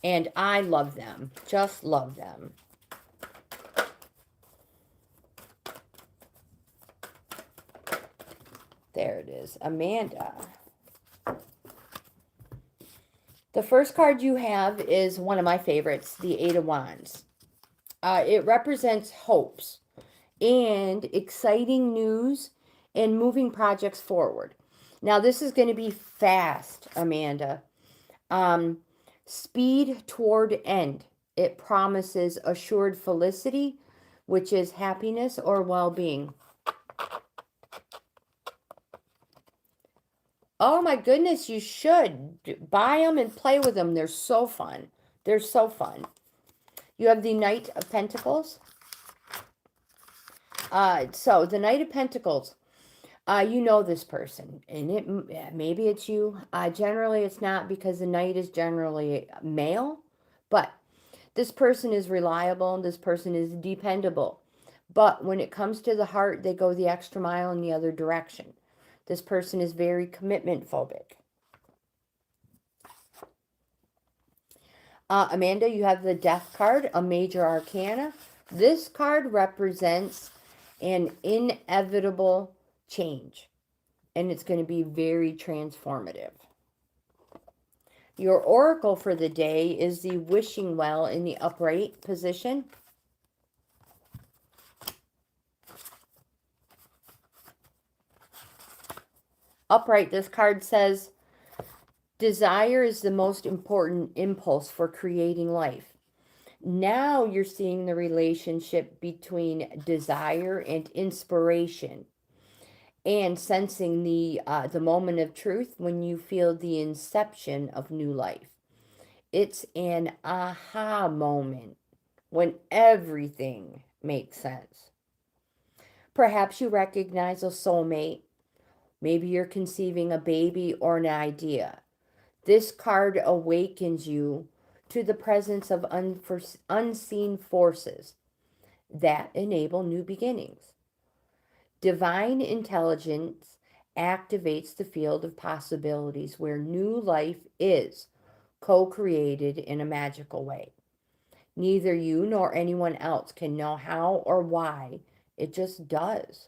And I love them. Just love them. There it is. Amanda. The first card you have is one of my favorites, the Eight of Wands. It represents hopes and exciting news and moving projects forward. Now, this is going to be fast, Amanda. Speed toward end. It promises assured felicity, which is happiness or well-being. Oh my goodness, you should buy them and play with them. They're so fun. They're so fun. You have the Knight of Pentacles. So the Knight of Pentacles, you know this person, and maybe it's you. Generally, it's not, because the Knight is generally male, but this person is reliable. This person is dependable. But when it comes to the heart, they go the extra mile in the other direction. This person is very commitment phobic. Amanda, you have the Death card, a major arcana. This card represents an inevitable change, and it's going to be very transformative. Your oracle for the day is the wishing well in the upright position. Upright, this card says, desire is the most important impulse for creating life. Now you're seeing the relationship between desire and inspiration, and sensing the moment of truth when you feel the inception of new life. It's an aha moment when everything makes sense. Perhaps you recognize a soulmate. Maybe you're conceiving a baby or an idea. This card awakens you to the presence of unseen forces that enable new beginnings. Divine intelligence activates the field of possibilities where new life is co-created in a magical way. Neither you nor anyone else can know how or why. It just does.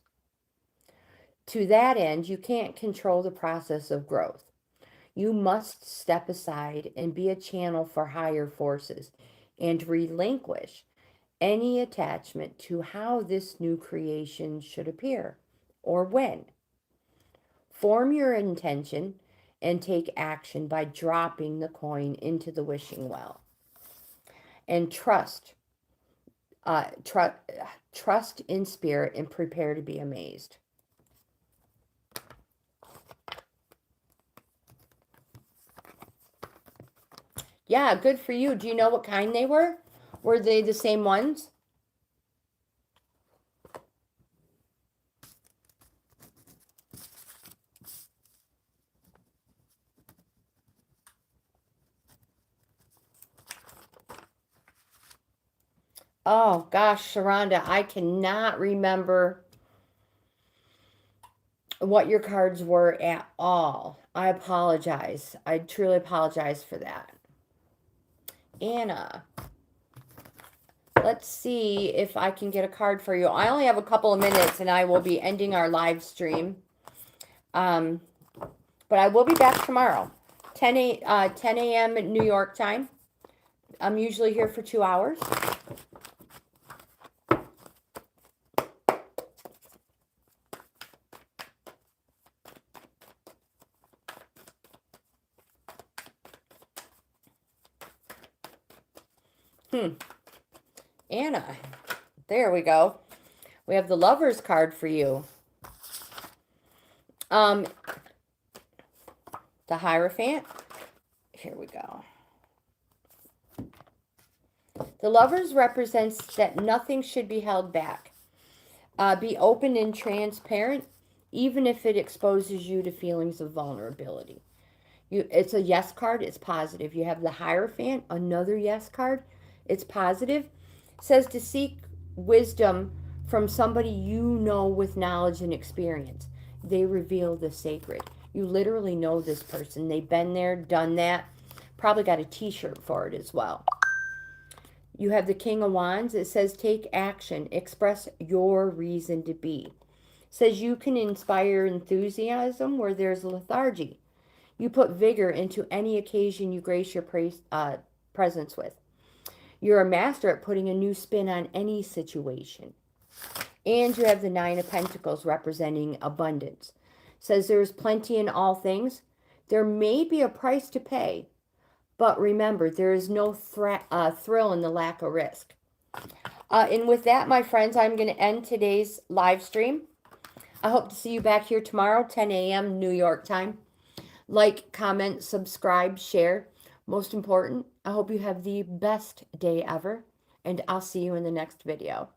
To that end, you can't control the process of growth. You must step aside and be a channel for higher forces and relinquish any attachment to how this new creation should appear or when. Form your intention and take action by dropping the coin into the wishing well. And trust in spirit and prepare to be amazed. Yeah, good for you. Do you know what kind they were? Were they the same ones? Oh, gosh, Shironda, I cannot remember what your cards were at all. I apologize. I truly apologize for that. Anna, let's see if I can get a card for you. I only have a couple of minutes and I will be ending our live stream. But I will be back tomorrow, 10 a.m. New York time. I'm usually here for 2 hours. Anna. There we go. We have the Lover's card for you. The Hierophant. Here we go. The Lovers represents that nothing should be held back. Be open and transparent, even if it exposes you to feelings of vulnerability. It's a yes card. It's positive. You have the Hierophant, another yes card. It's positive. It says to seek wisdom from somebody you know with knowledge and experience. They reveal the sacred. You literally know this person. They've been there, done that. Probably got a t-shirt for it as well. You have the King of Wands. It says take action. Express your reason to be. It says you can inspire enthusiasm where there's lethargy. You put vigor into any occasion you grace your presence with. You're a master at putting a new spin on any situation. And you have the Nine of Pentacles representing abundance. It says there's plenty in all things. There may be a price to pay, but remember, there is no thrill in the lack of risk. And with that, my friends, I'm going to end today's live stream. I hope to see you back here tomorrow, 10 a.m. New York time. Like, comment, subscribe, share. Most important, I hope you have the best day ever, and I'll see you in the next video.